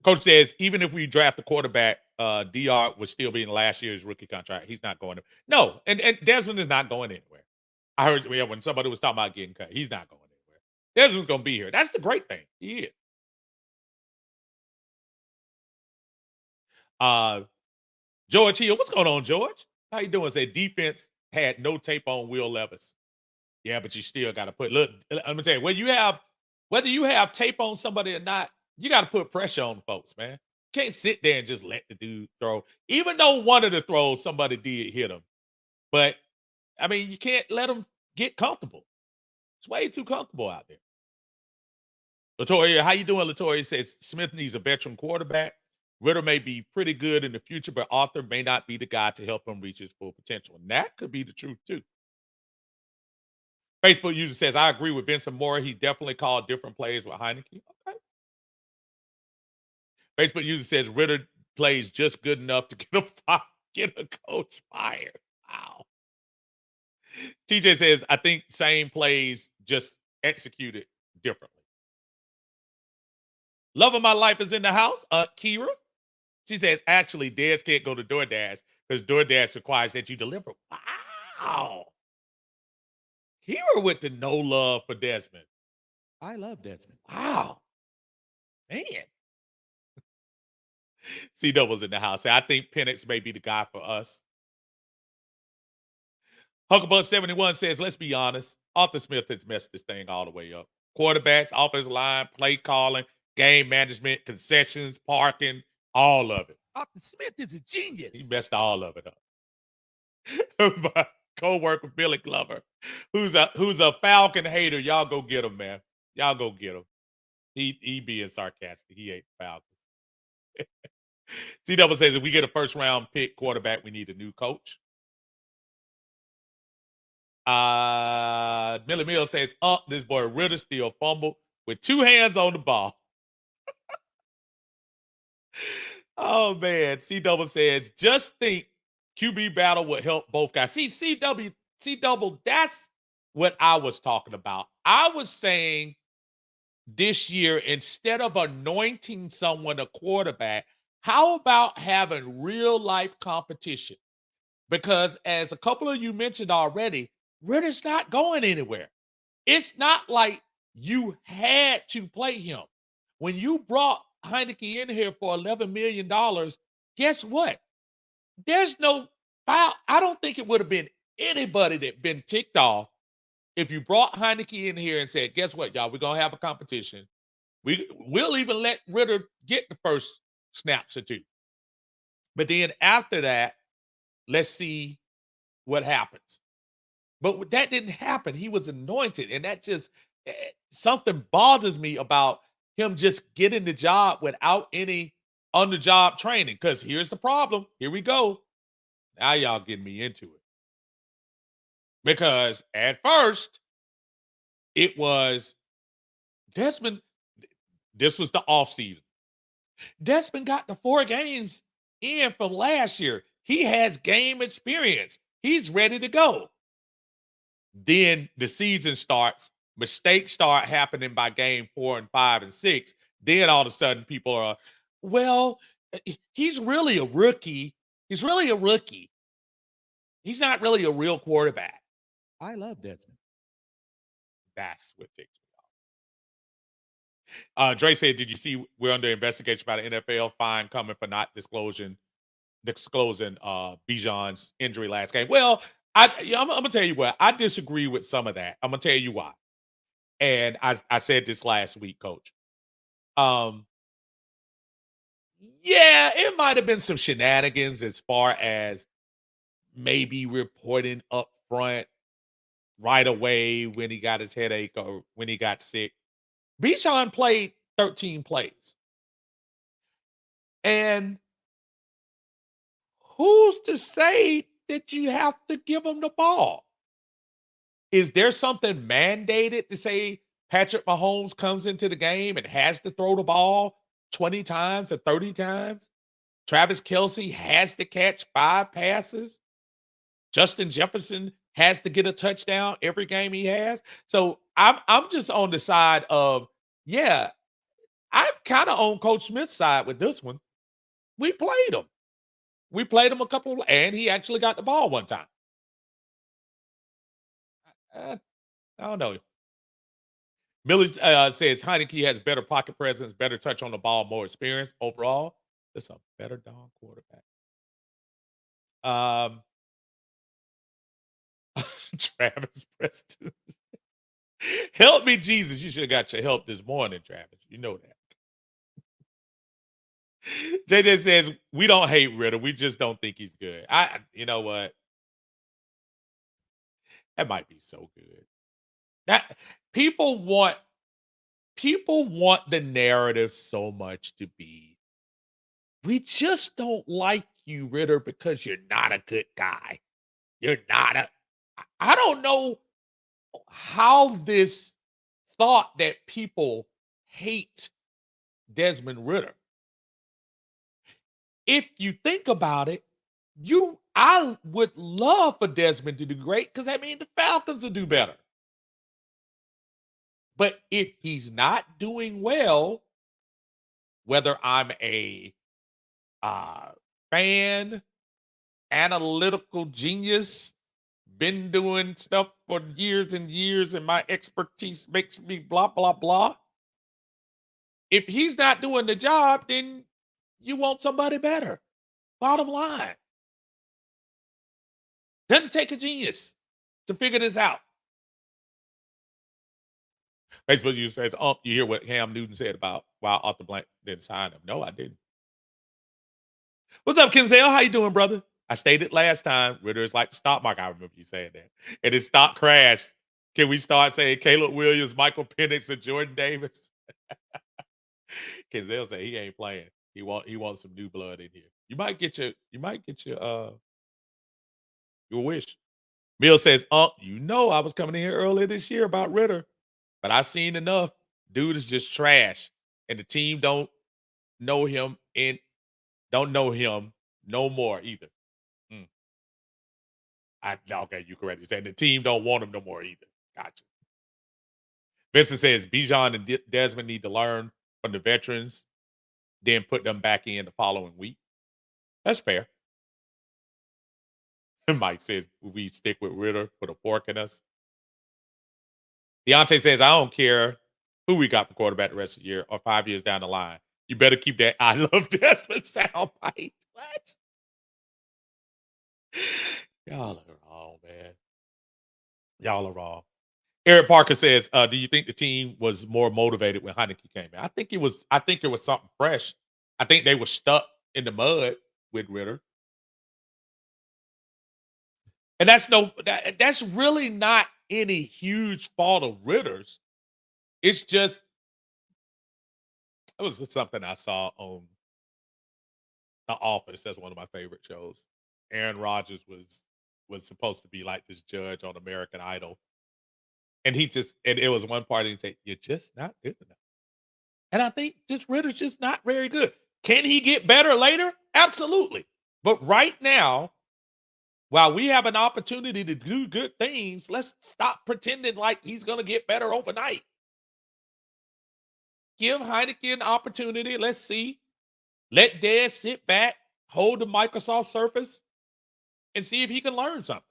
Coach says, even if we draft the quarterback, DR would still be in last year's rookie contract. He's not going to. No, and Desmond is not going anywhere. I heard when somebody was talking about getting cut, he's not going anywhere. Desmond's going to be here. That's the great thing. He is. George Hill, what's going on, George? How you doing? Say defense had no tape on Will Levis. Yeah, but you still got to put. Look, let me tell you, whether you have tape on somebody or not, you got to put pressure on folks, man. Can't sit there and just let the dude throw. Even though one of the throws somebody did hit him, but I mean, you can't let him get comfortable. It's way too comfortable out there. Latoya, how you doing? Latoya says Smith needs a veteran quarterback. Ritter may be pretty good in the future, but Arthur may not be the guy to help him reach his full potential. And that could be the truth, too. Facebook user says, I agree with Vincent Moore. He definitely called different plays with Heineke. Okay. Facebook user says Ritter plays just good enough to get a coach fired. Wow. TJ says, I think same plays, just executed differently. Love of my life is in the house. Kira. She says, actually, Dez can't go to DoorDash because DoorDash requires that you deliver. Wow. Kira with the no love for Desmond. I love Desmond. Wow. Man. C Double's in the house. I think Penix may be the guy for us. Hucklebuck71 says, let's be honest. Arthur Smith has messed this thing all the way up. Quarterbacks, offensive line, play calling, game management, concessions, parking, all of it. Arthur Smith is a genius. He messed all of it up. My co-worker Billy Glover, who's a Falcon hater. Y'all go get him, man. Y'all go get him. He being sarcastic. He ain't Falcons. C Double says if we get a first round pick quarterback, we need a new coach. Millie Mill says, this boy Ritter still fumbled with two hands on the ball. Oh man. C Double says, just think QB battle would help both guys. See, C Double, that's what I was talking about. I was saying this year, instead of anointing someone a quarterback, how about having real life competition? Because as a couple of you mentioned already, Ritter's not going anywhere. It's not like you had to play him. When you brought Heineke in here for $11 million, guess what? There's no foul. I don't think it would have been anybody that been ticked off if you brought Heineke in here and said, guess what, y'all? We're going to have a competition. We'll even let Ritter get the first snaps or two. But then after that, let's see what happens. But that didn't happen. He was anointed. And that just, something bothers me about him just getting the job without any on-the-job training. Because here's the problem. Here we go. Now y'all getting me into it. because at first it was Desmond. This was the offseason. Desmond got the 4 games in from last year. He has game experience. He's ready to go. Then the season starts. Mistakes start happening by game 4 and 5 and 6. Then all of a sudden, people are, well, he's really a rookie. He's really a rookie. He's not really a real quarterback. I love Desmond. That's what takes me off. Dre said, "Did you see we're under investigation by the NFL fine coming for not disclosing Bijan's injury last game?" Well, I'm gonna tell you what, I disagree with some of that. I'm gonna tell you why. And I said this last week, Coach. Um, yeah, it might have been some shenanigans as far as maybe reporting up front right away when he got his headache or when he got sick. Bijan played 13 plays. And who's to say that you have to give him the ball? Is there something mandated to say Patrick Mahomes comes into the game and has to throw the ball 20 times or 30 times? Travis Kelce has to catch 5 passes. Justin Jefferson has to get a touchdown every game he has. So I'm just on the side of, yeah, I'm kind of on Coach Smith's side with this one. We played him. We played him a couple, and he actually got the ball one time. Uh, I don't know. Millie says Heineke has better pocket presence, better touch on the ball, more experience overall. That's a better dog quarterback. Um, Travis Preston. Help me, Jesus. You should have got your help this morning, Travis. You know that. JJ says, we don't hate Ritter. We just don't think he's good. You know what? That might be so good. That people want the narrative so much to be, we just don't like you, Ritter, because you're not a good guy. You're not a I don't know how this thought that people hate Desmond Ritter. If you think about it, I would love for Desmond to do great because that means the Falcons will do better. But if he's not doing well, whether I'm a uh, fan, analytical genius, been doing stuff for years and years, and my expertise makes me blah, blah, blah. If he's not doing the job, then you want somebody better. Bottom line. Doesn't take a genius to figure this out. Facebook user says, you hear what Cam Newton said about why Arthur Blank didn't sign him. No, I didn't. What's up, Kenzel? How you doing, brother? I stated last time, Ritter is like the stock market. I remember you saying that. And his stock crashed. Can we start saying Caleb Williams, Michael Penix, and Jordan Davis? Kenzel said he ain't playing. He wants some new blood in here. You might get your wish. Mill says, you know I was coming in here earlier this year about Ritter, but I seen enough. Dude is just trash. And the team don't know him and don't know him no more either. Mm. Okay, you correct. You said the team don't want him no more either. Gotcha. Vincent says Bijan and Desmond need to learn from the veterans, then put them back in the following week. That's fair. Mike says we stick with Ritter, put a fork in us. Deontay says, I don't care who we got for quarterback the rest of the year or 5 years down the line. You better keep that I love Desmond soundbite. What? Y'all are wrong, man. Y'all are wrong. Eric Parker says, do you think the team was more motivated when Heineke came in? I think it was something fresh. I think they were stuck in the mud with Ritter. And that's really not any huge fault of Ritter's. It's just it was something I saw on The Office. That's one of my favorite shows. Aaron Rodgers was was supposed to be like this judge on American Idol. And it was one part, and he said, "You're just not good enough." And I think this Ritter's just not very good. Can he get better later? Absolutely. But right now, while we have an opportunity to do good things, let's stop pretending like he's going to get better overnight. Give Heineke an opportunity. Let's see. Let Dez sit back, hold the Microsoft Surface, and see if he can learn something.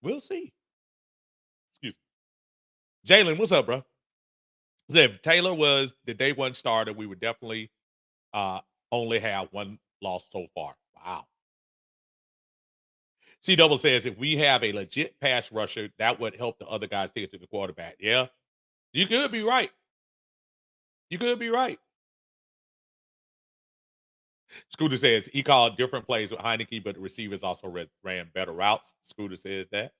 We'll see. Excuse me. Jalen, what's up, bro? Said if Taylor was the day one starter, we would definitely uh, only have one loss so far. Wow. C Double says if we have a legit pass rusher, that would help the other guys take it to the quarterback. Yeah, you could be right. You could be right. Scooter says he called different plays with Heineke, but the receivers also ran better routes. Scooter says that.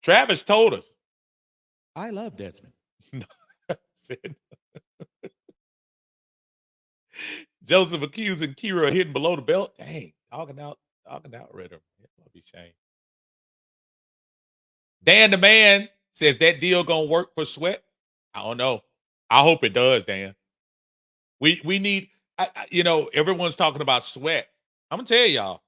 Travis told us. I love Desmond. Said Joseph accusing Kira of hitting below the belt. Dang, dogging out Ritter. That'll be shame. Dan the man says that deal gonna work for Sweat. I don't know. I hope it does, Dan. We need, everyone's talking about Sweat. I'm gonna tell y'all,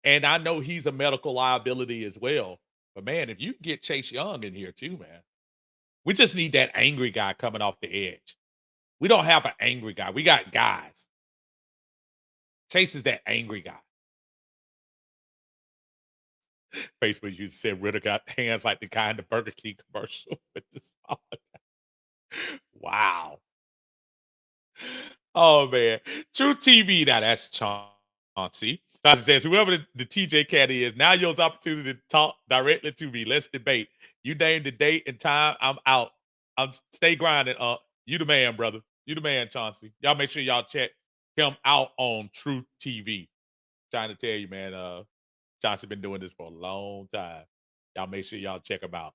and I know he's a medical liability as well. But man, if you get Chase Young in here too, man, we just need that angry guy coming off the edge. We don't have an angry guy. We got guys. Chase is that angry guy. Facebook user said Ritter got hands like the guy in the Burger King commercial with the song. Wow. Oh man. True TV. Now that's Chauncey. Chauncey says, whoever the TJ caddy is, now yours opportunity to talk directly to me. Let's debate. You name the date and time. I'm out. I'm stay grinding. You the man, brother. You the man, Chauncey. Y'all make sure y'all check him out on True TV. Trying to tell you, man. Chauncey been doing this for a long time. Y'all make sure y'all check him out.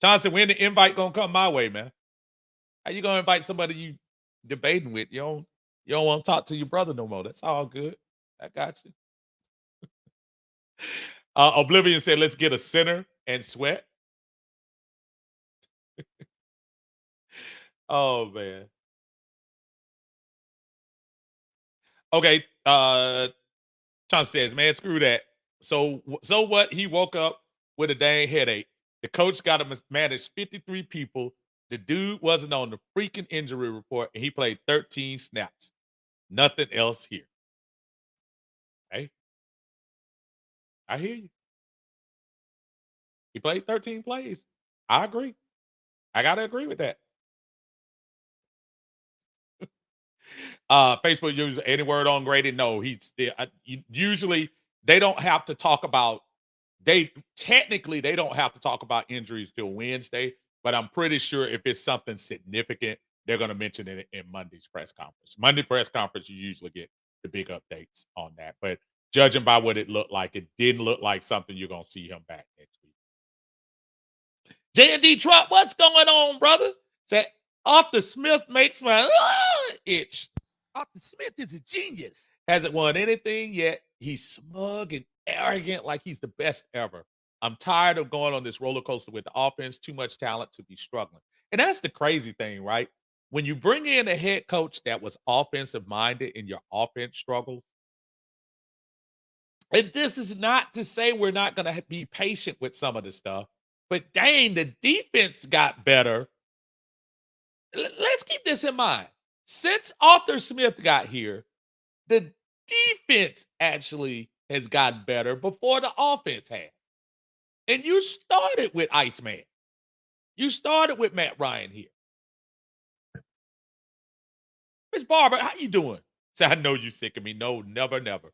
Chauncey, when the invite gonna come my way, man? How you gonna invite somebody you debating with? You don't want to talk to your brother no more. That's all good. I got you. Oblivion said, let's get a center and Sweat. Oh man. Okay. Chauncey says, man, screw that. So what? He woke up with a dang headache. The coach got to manage 53 people. The dude wasn't on the freaking injury report, and he played 13 snaps. Nothing else here. Hey, I hear you. He played 13 plays. I agree. I gotta agree with that. Facebook user, any word on Grady? No, usually they don't have to talk about they don't have to talk about injuries till Wednesday, but I'm pretty sure if it's something significant, they're gonna mention it in Monday's press conference. Monday press conference, you usually get the big updates on that. But judging by what it looked like, it didn't look like something you're gonna see him back next week. J&D Trump, what's going on, brother? Say Arthur Smith makes my itch. Arthur Smith is a genius. Hasn't won anything yet. He's smug and arrogant like he's the best ever. I'm tired of going on this roller coaster with the offense. Too much talent to be struggling. And that's the crazy thing, right? When you bring in a head coach that was offensive minded and your offense struggles, and this is not to say we're not going to be patient with some of the stuff, but dang, the defense got better. Let's keep this in mind. Since Arthur Smith got here, the defense actually has gotten better before the offense has. And you started with Iceman. You started with Matt Ryan here. Miss Barber, how you doing? Say, I know you sick of me. No, never, never.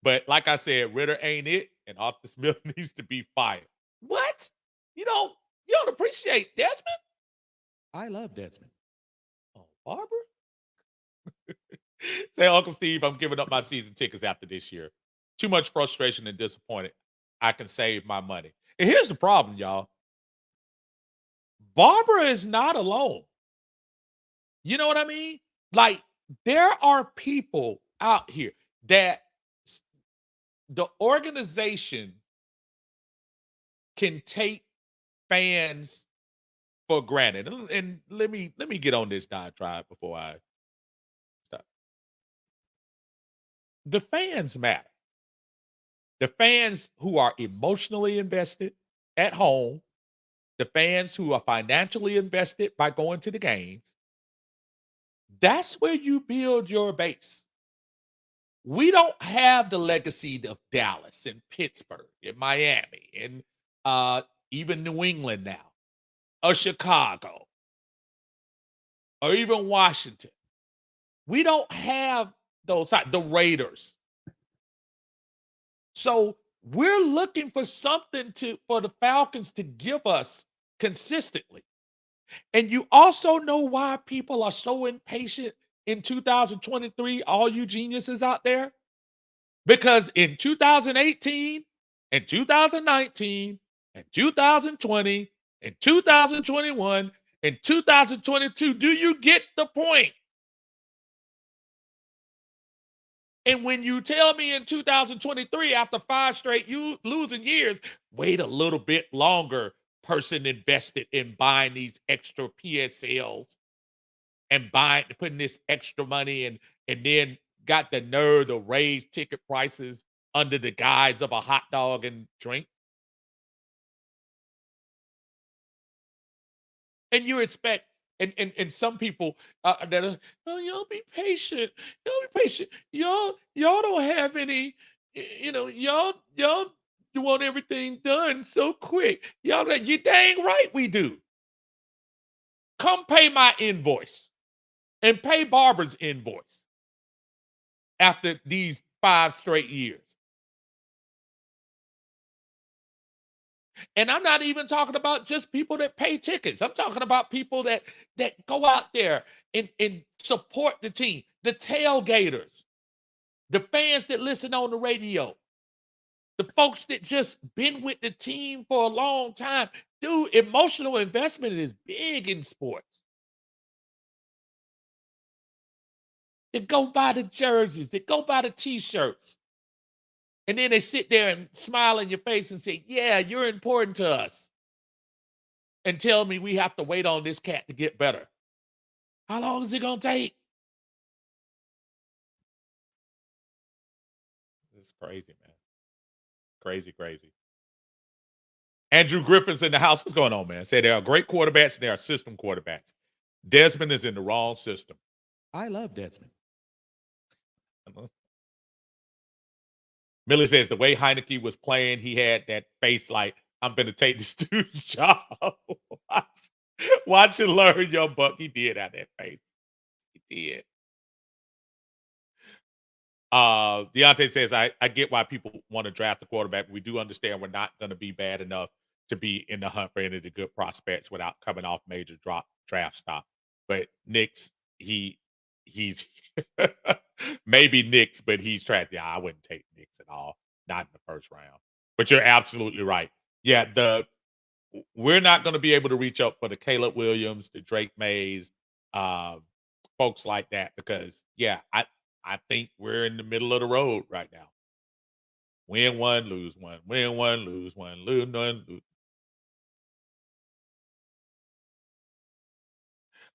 But like I said, Ritter ain't it, and Arthur Smith needs to be fired. What? You don't appreciate Desmond? I love Desmond. Oh, Barber? Say, Uncle Steve, I'm giving up my season tickets after this year. Too much frustration and disappointed. I can save my money. And here's the problem, y'all. Barbara is not alone. You know what I mean? Like, there are people out here that the organization can take fans for granted. And let me get on this diatribe before I stop. The fans matter. The fans who are emotionally invested at home, the fans who are financially invested by going to the games, that's where you build your base. We don't have the legacy of Dallas and Pittsburgh and Miami and uh, even New England now, or Chicago, or even Washington. We don't have the Raiders. So we're looking for something for the Falcons to give us consistently. And you also know why people are so impatient in 2023, all you geniuses out there? Because in 2018 and 2019 and 2020 and 2021 and 2022, do you get the point? And when you tell me in 2023, after 5 straight losing years, wait a little bit longer, person invested in buying these extra PSLs and putting this extra money and then got the nerve to raise ticket prices under the guise of a hot dog and drink. And you expect and some people that are, oh, y'all be patient. Y'all be patient. Y'all don't have any, y'all want everything done so quick. You dang right we do. Come pay my invoice and pay Barbara's invoice after these 5 straight years. And I'm not even talking about just people that pay tickets. I'm talking about people that go out there and support the team, the tailgaters, the fans that listen on the radio, the folks that just been with the team for a long time. Dude, emotional investment is big in sports. They go buy the jerseys, they go buy the t-shirts. And then they sit there and smile in your face and say, yeah, you're important to us. And tell me we have to wait on this cat to get better. How long is it going to take? It's crazy, man. Crazy, crazy. Andrew Griffin's in the house. What's going on, man? Say there are great quarterbacks and there are system quarterbacks. Desmond is in the wrong system. I love Desmond. Millie says the way Heineke was playing, he had that face like, I'm going to take this dude's job. Watch and learn, your buck. He did have that face. He did. Deontay says, I get why people want to draft the quarterback. We do understand we're not going to be bad enough to be in the hunt for any of the good prospects without coming off major draft stock. But Knicks, he's maybe Knicks, but he's trapped. Yeah, I wouldn't take Knicks at all. Not in the first round. But you're absolutely right. Yeah, we're not going to be able to reach up for the Caleb Williams, the Drake Mays, folks like that because I think we're in the middle of the road right now. Win one, lose one. Win one, lose one. Lose one.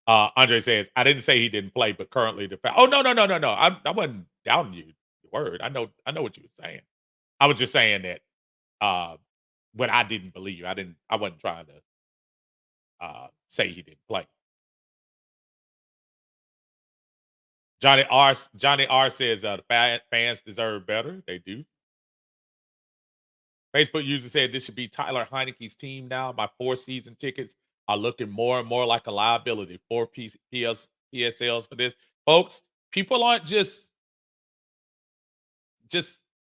Andre says, I didn't say he didn't play, but currently oh no. I wasn't doubting you. Word. I know what you were saying. I was just saying that when I didn't believe. I wasn't trying to say he didn't play. Johnny R says the fans deserve better. They do. Facebook user said this should be Tyler Heineke's team now. My 4 season tickets are looking more and more like a liability. 4 PSLs for this. Folks, people aren't just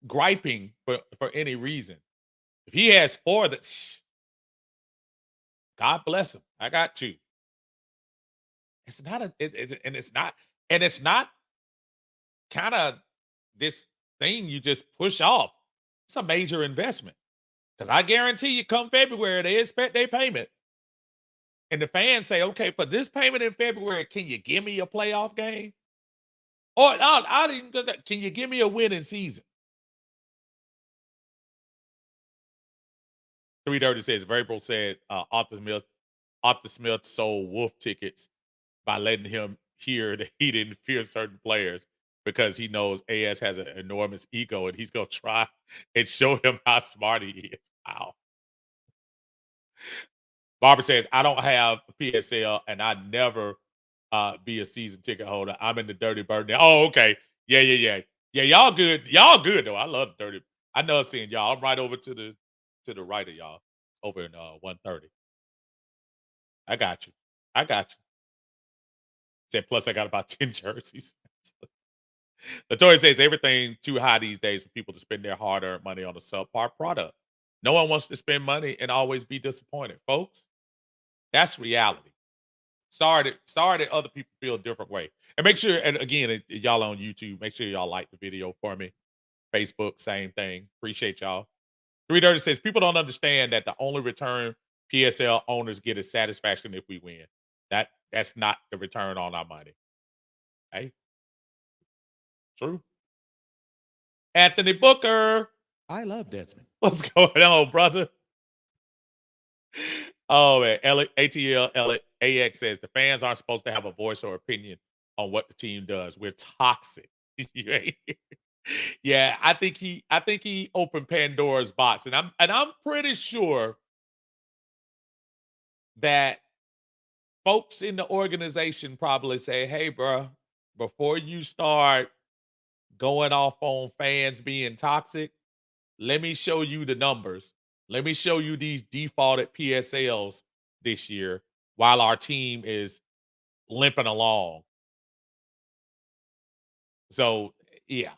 griping for any reason. If he has 4 God bless him. I got you. It's not and it's not kind of this thing you just push off. It's a major investment. Because I guarantee you, come February, they expect their payment. And the fans say, okay, for this payment in February, can you give me a playoff game? Or I didn't even go that. Can you give me a winning season? 330 says Vrabel said Arthur Smith sold Wolf tickets by letting him hear that he didn't fear certain players because he knows AS has an enormous ego and he's gonna try and show him how smart he is. Wow. Barbara says, I don't have a PSL and I never be a season ticket holder. I'm in the Dirty Bird now. Oh, okay. Yeah. Yeah, y'all good. Y'all good though. I love Dirty. I know seeing y'all. I'm right over to the right of y'all over in 130. I got you. I got you. Said plus I got about 10 jerseys. Latoya says everything too high these days for people to spend their hard-earned money on a subpar product. No one wants to spend money and always be disappointed, folks. That's reality. Sorry that other people feel a different way. And make sure, and again, y'all on YouTube, make sure y'all like the video for me. Facebook, same thing. Appreciate y'all. 330 says people don't understand that the only return PSL owners get is satisfaction if we win. That's not the return on our money. Hey, true. Anthony Booker. I love Desmond. What's going on, brother? Oh man, AX says the fans aren't supposed to have a voice or opinion on what the team does. We're toxic. You ain't hear- yeah, I think he opened Pandora's box, and I'm pretty sure that folks in the organization probably say, "Hey, bro, before you start going off on fans being toxic, let me show you the numbers. Let me show you these defaulted PSLs this year while our team is limping along." So, yeah.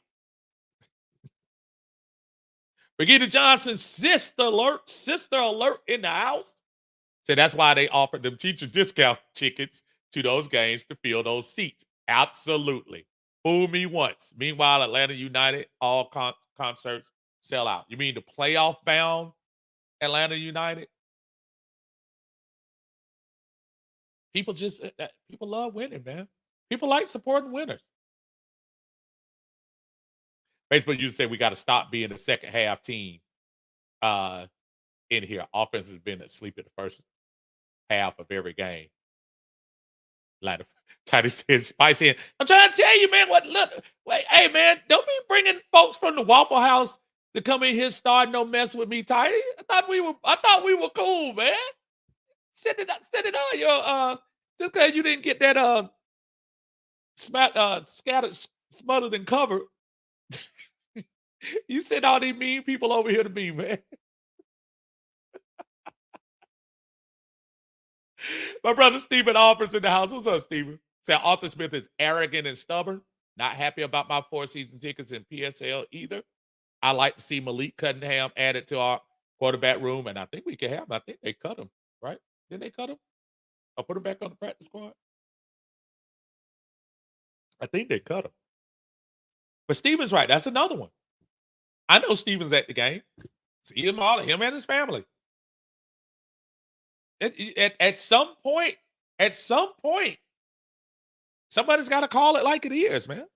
Brigida Johnson, sister alert in the house. So that's why they offered them teacher discount tickets to those games to fill those seats. Absolutely. Fool me once. Meanwhile, Atlanta United, all concerts sell out. You mean the playoff bound Atlanta United? People love winning, man. People like supporting winners. Facebook used to say we got to stop being the second half team uh, in here. Offense has been asleep in the first half of every game. Like Titus says, Spicy. I'm trying to tell you, man. Wait, hey, man, don't be bringing folks from the Waffle House to come in here starting no mess with me, Titus. I thought we were cool, man. Send it on your just because you didn't get that scattered, smothered, and covered. You sent all these mean people over here to me, man. My brother Stephen offers in the house. What's up, Stephen? Said Arthur Smith is arrogant and stubborn. Not happy about my 4 season tickets in PSL either. I like to see Malik Cunningham added to our quarterback room, and I think we can have him. I think they cut him, right? Didn't they cut him? Or put him back on the practice squad? I think they cut him. But Steven's right. That's another one. I know Steven's at the game. See him him and his family. At some point, somebody's got to call it like it is, man.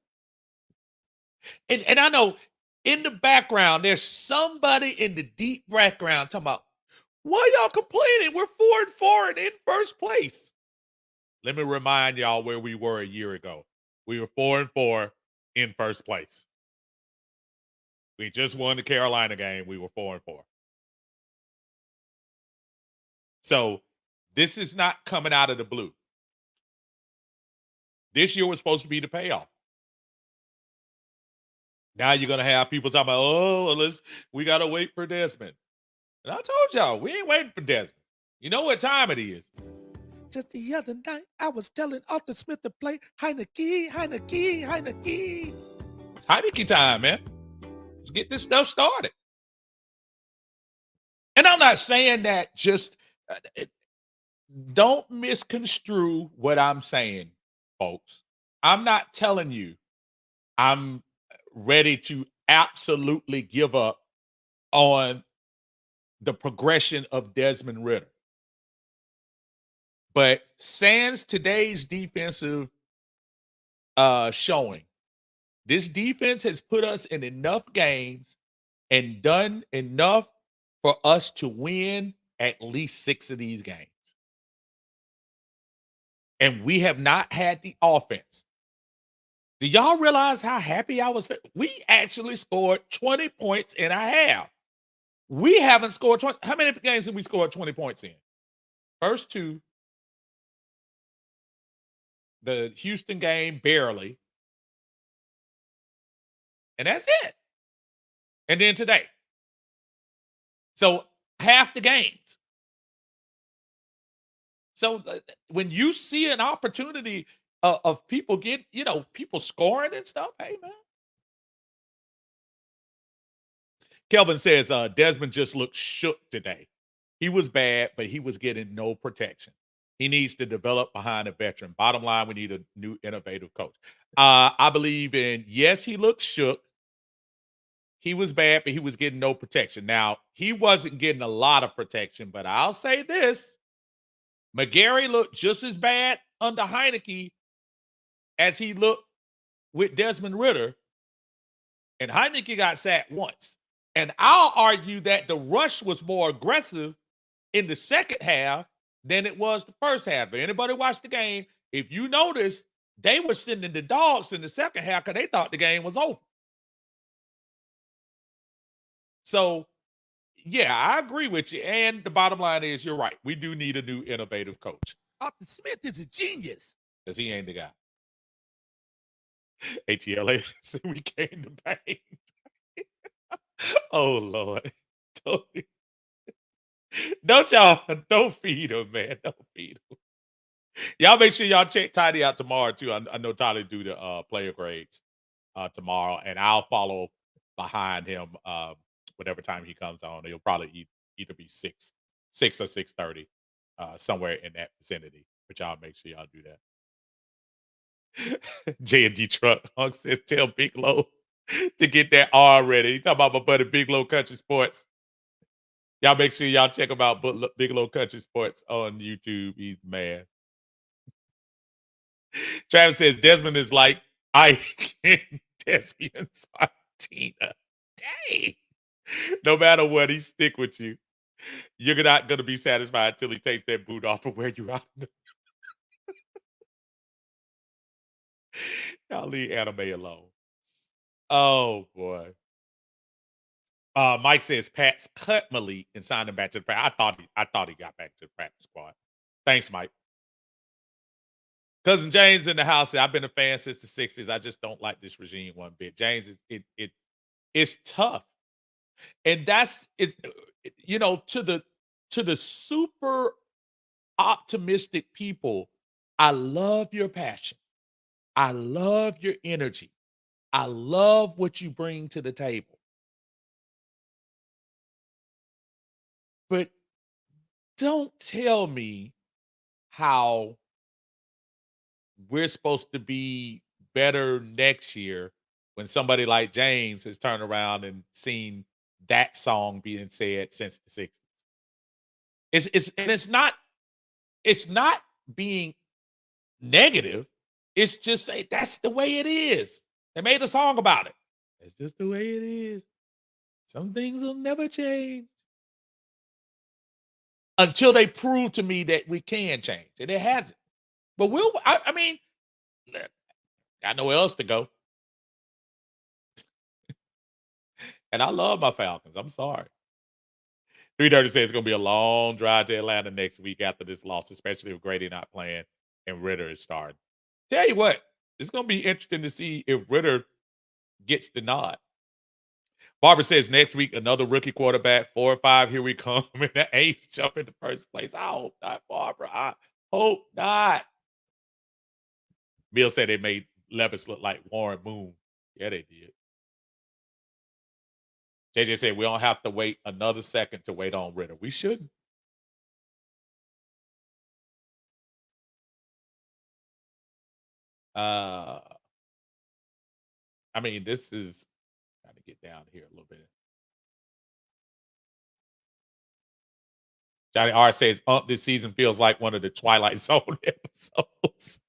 And I know in the background, there's somebody in the deep background talking about, why y'all complaining? We're 4-4 and in first place. Let me remind y'all where we were a year ago. We were 4-4 in first place. We just won the Carolina game. We were 4-4. So this is not coming out of the blue. This year was supposed to be the payoff. Now you're gonna have people talking about, oh, we gotta wait for Desmond. And I told y'all, we ain't waiting for Desmond. You know what time it is. Just the other night, I was telling Arthur Smith to play Heineke. It's Heineke time, man. Let's get this stuff started. And I'm not saying that just don't misconstrue what I'm saying, folks. I'm not telling you I'm ready to absolutely give up on the progression of Desmond Ritter. But sans today's defensive showing, this defense has put us in enough games and done enough for us to win at least 6 of these games. And we have not had the offense. Do y'all realize how happy I was? We actually scored 20 points in a half. We haven't scored 20. How many games have we scored 20 points in? First two, the Houston game, barely. And that's it. And then today. So half the games. So when you see an opportunity of people people scoring and stuff, hey man. Kelvin says Desmond just looked shook today. He was bad, but he was getting no protection. He needs to develop behind a veteran. Bottom line, we need a new innovative coach. I believe in, yes, he looked shook. He was bad, but he was getting no protection. Now, he wasn't getting a lot of protection, but I'll say this. McGarry looked just as bad under Heineke as he looked with Desmond Ritter, and Heineke got sacked once. And I'll argue that the rush was more aggressive in the second half than it was the first half. If anybody watched the game, if you notice, they were sending the dogs in the second half because they thought the game was over. So, yeah, I agree with you. And the bottom line is, you're right. We do need a new innovative coach Arthur Smith is a genius. because he ain't the guy. ATLA, we came to bang. Oh, Lord. Don't, don't feed him, man. Don't feed him. Y'all make sure y'all check Tidy out tomorrow, too. I know Tidy do the player grades tomorrow, and I'll follow behind him whatever time he comes on. He'll probably either be 6 or 6:30, somewhere in that vicinity. But y'all make sure y'all do that. J&D Truck Hunk says, tell Big Low to get that R ready. He talking about my buddy Big Low Country Sports. Y'all make sure y'all check him out, Big Low Country Sports on YouTube. He's the man. Travis says Desmond is like Ike and Thespian Sartina. Dang. No matter what, he stick with you. You're not going to be satisfied until he takes that boot off of where you are. Y'all leave anime alone. Oh, boy. Mike says Pat's cut Malik and signed him back to the practice. I thought he got back to the practice squad. Thanks, Mike. Cousin James in the house said, I've been a fan since the 60s. I just don't like this regime one bit. James, it's tough. And that's to the super optimistic people, I love your passion. I love your energy. I love what you bring to the table. But don't tell me how we're supposed to be better next year when somebody like James has turned around and seen that song being said since the 60s. It's not being negative. It's just say that's the way it is. They made a song about it. It's just the way it is. Some things will never change until they prove to me that we can change, and it hasn't. But I mean, got nowhere else to go, and I love my Falcons. I'm sorry. 330 says it's going to be a long drive to Atlanta next week after this loss, especially if Grady not playing and Ritter is starting. Tell you what, it's going to be interesting to see if Ritter gets the nod. Barbara says next week, another rookie quarterback, 4 or 5. Here we come. And the A's jump in the first place. I hope not, Barbara. I hope not. Bill said they made Levis look like Warren Moon. Yeah, they did. JJ said we don't have to wait another second to wait on Ritter. We shouldn't. I mean, this is got to get down here a little bit. Johnny R says, this season feels like one of the Twilight Zone episodes.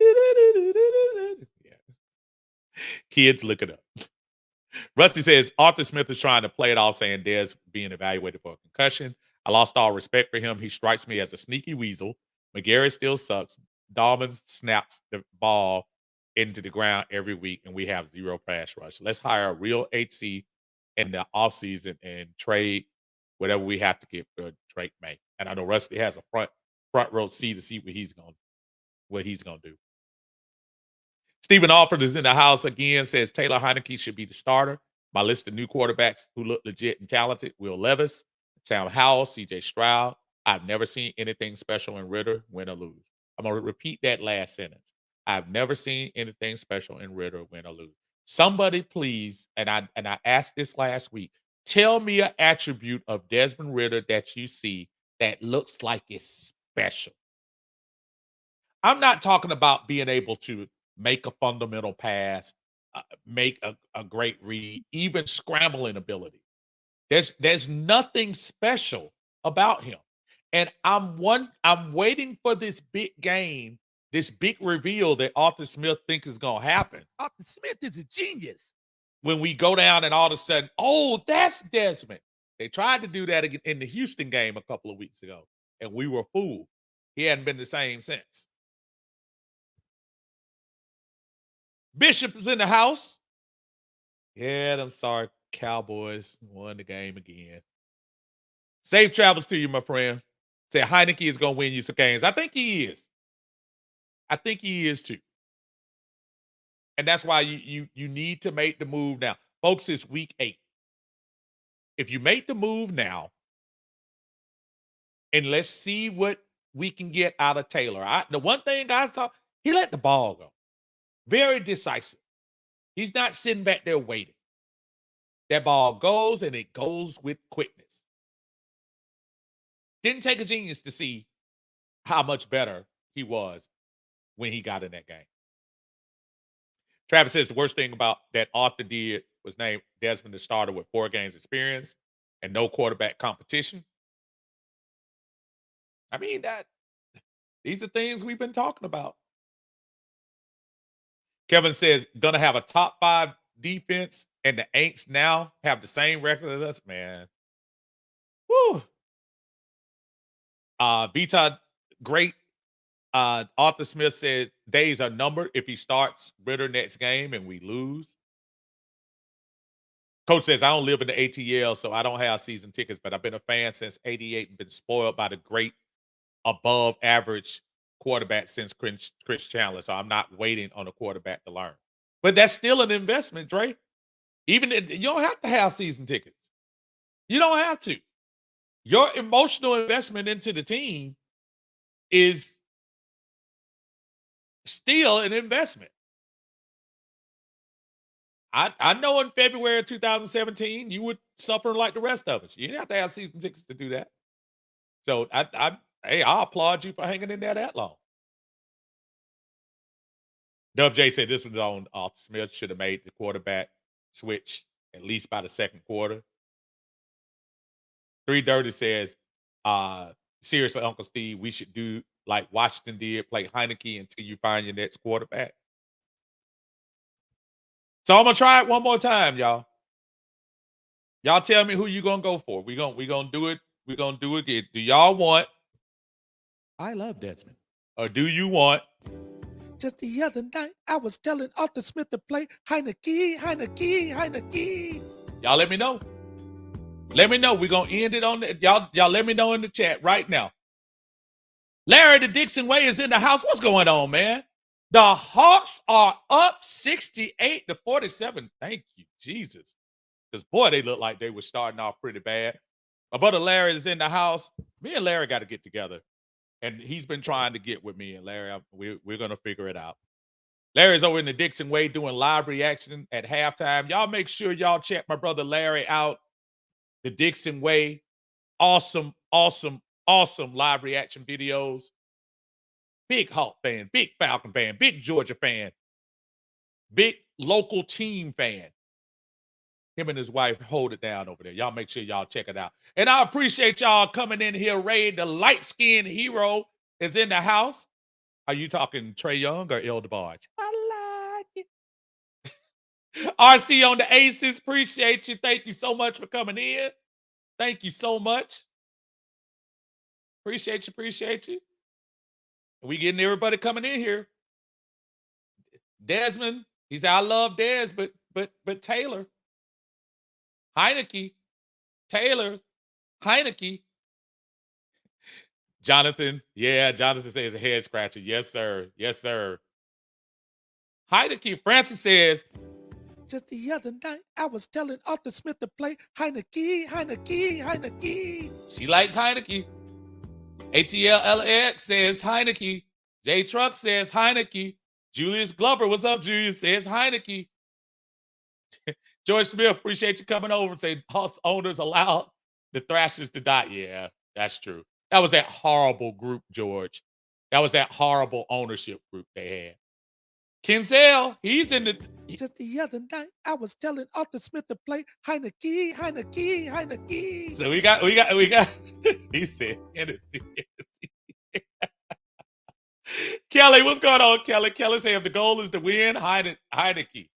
Yeah. Kids, look it up. Rusty says, Arthur Smith is trying to play it off, saying Dez being evaluated for a concussion. I lost all respect for him. He strikes me as a sneaky weasel. McGarry still sucks. Dahlman snaps the ball into the ground every week, and we have zero pass rush. Let's hire a real HC in the offseason and trade whatever we have to get for Drake May. And I know Rusty has a front row seat to see what he's gonna do. Stephen Alford is in the house again, says Taylor Heineke should be the starter. My list of new quarterbacks who look legit and talented: Will Levis, Sam Howell, CJ Stroud. I've never seen anything special in Ritter, win or lose. I'm going to repeat that last sentence. I've never seen anything special in Ritter, win or lose. Somebody please, and I asked this last week, tell me an attribute of Desmond Ritter that you see that looks like it's special. I'm not talking about being able to make a fundamental pass, make a great read, even scrambling ability. There's nothing special about him. And I'm waiting for this big game, this big reveal that Arthur Smith thinks is gonna happen. Arthur Smith is a genius. When we go down and all of a sudden, oh, that's Desmond. They tried to do that in the Houston game a couple of weeks ago, and we were fooled. He hadn't been the same since. Bishop is in the house. Yeah, I'm sorry. Cowboys won the game again. Safe travels to you, my friend. Say Heineke is going to win you some games. I think he is. I think he is too. And that's why you need to make the move now. Folks, it's week 8. If you make the move now, and let's see what we can get out of Taylor. The one thing I saw, he let the ball go. Very decisive. He's not sitting back there waiting. That ball goes, and it goes with quickness. Didn't take a genius to see how much better he was when he got in that game. Travis says the worst thing about that Arthur did was name Desmond the starter with 4 games experience and no quarterback competition. I mean, these are things we've been talking about. Kevin says, gonna have a top 5 defense, and the Aints now have the same record as us, man. Woo. Vita, great. Arthur Smith says days are numbered if he starts Ritter next game and we lose. Coach says, I don't live in the ATL, so I don't have season tickets, but I've been a fan since '88 and been spoiled by the great above average quarterback since Chris Chandler. So I'm not waiting on a quarterback to learn. But that's still an investment, Dre. Even if, you don't have to have season tickets. You don't have to. Your emotional investment into the team is still an investment. I know in February of 2017, you were suffering like the rest of us. You didn't have to have season tickets to do that. So hey, I applaud you for hanging in there that long. Dub J said this was on Arthur Smith. Should have made the quarterback switch at least by the second quarter. 3 Dirty says, seriously, Uncle Steve, we should do like Washington did, play Heineke until you find your next quarterback. So I'm gonna try it one more time, y'all. Y'all tell me who you gonna go for. We gonna do it. We're gonna do it again. Do y'all want I love Desmond? Or do you want Just the other night, I was telling Arthur Smith to play Heineke, Heineke, Heineke. y'all let me know? Let me know. We're gonna end it on the y'all let me know in the chat right now. Larry the Dixon Way is in the house. What's going on, man? The Hawks are up 68-47. Thank you, Jesus. Because, boy, they look like they were starting off pretty bad. My brother Larry is in the house. Me and Larry got to get together. And he's been trying to get with me and Larry. We're going to figure it out. Larry's over in the Dixon Way doing live reaction at halftime. Y'all make sure y'all check my brother Larry out. The Dixon Way. Awesome, awesome, awesome live reaction videos. Big Hawk fan, big Falcon fan, big Georgia fan, big local team fan. Him and his wife hold it down over there. Y'all make sure y'all check it out. And I appreciate y'all coming in here. Ray, the light-skinned hero, is in the house. Are you talking Trey Young or El DeBarge? I like it. RC on the Aces, appreciate you. Thank you so much for coming in. Thank you so much. Appreciate you. We getting everybody coming in here. Desmond, he said, I love Des, but Taylor. Heineke. Taylor. Heineke. Jonathan. Yeah, Jonathan says a head scratcher. Yes, sir. Yes, sir. Heineke. Francis says, just the other night, I was telling Arthur Smith to play Heineke. She likes Heineke. ATLLX says Heineke. J Truck says Heineke. Julius Glover, what's up, Julius? Says Heineke. George Smith, appreciate you coming over. Say Hawks owners allowed the Thrashers to die. Yeah, that's true. That was that horrible group, George. That was that horrible ownership group they had. Kinsell, he's in the. Just the other night, I was telling Arthur Smith to play Heineke. So we got. He said Hennessy. Kelly, what's going on, Kelly? Kelly said if the goal is to win, Heineke.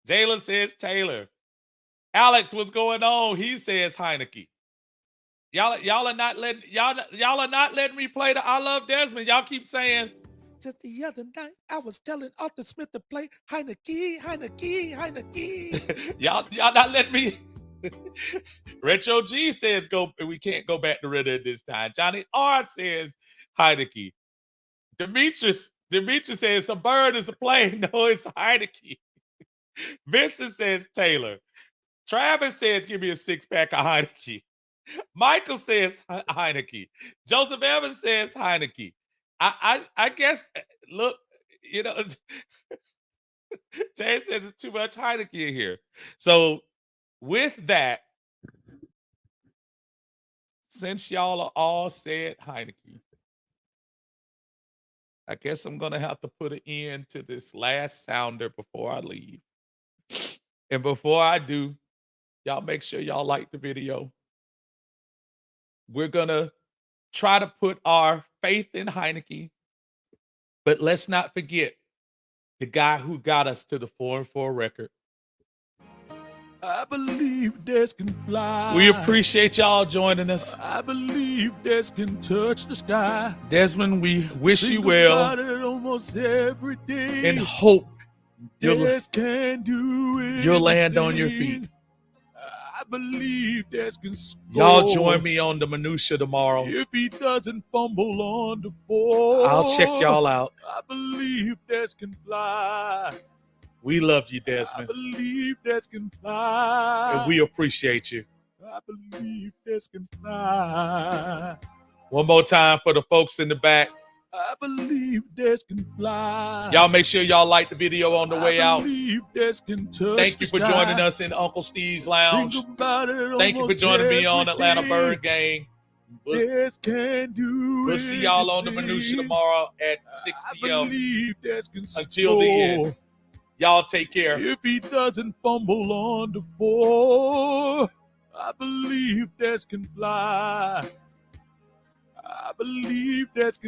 Jayla says Taylor. Alex, what's going on? He says Heineke. Y'all are not letting me play the I Love Desmond. Y'all keep saying. Just the other night, I was telling Arthur Smith to play Heineke. y'all not letting me. Retro G says go. We can't go back to Ritter this time. Johnny R says Heineke. Demetrius says a bird is a plane. No, it's Heineke. Vincent says Taylor. Travis says give me a 6-pack of Heineke. Michael says Heineke. Joseph Evans says Heineke. I guess, look, you know, Jay says it's too much Heineke in here. So with that, since y'all are all said Heineke, I guess I'm going to have to put an end to this last sounder before I leave. And before I do, y'all make sure y'all like the video. We're going to try to put our faith in Heineke, but let's not forget the guy who got us to the 4-4 record. I believe Des can fly. We appreciate y'all joining us. I believe Des can touch the sky. Desmond, we wish Think you well. About it almost every day. And hope Des can do it. You'll land on your feet. I believe Des can score. Y'all join me on the minutia tomorrow. If he doesn't fumble on the 4, I'll check y'all out. I believe Des can fly. We love you, Desmond. I believe Des can fly. And we appreciate you. I believe Des can fly. One more time for the folks in the back. I believe Des can fly. Y'all make sure y'all like the video on the way out. I believe Des can touch Thank you for joining us in Uncle Steve's Lounge. Thank you for joining me on Atlanta Bird Gang. Des can do We'll see y'all on the minutia tomorrow at 6 p.m. I believe Des can Until the end. Y'all take care. If he doesn't fumble on the 4, I believe Des can fly. I believe Des can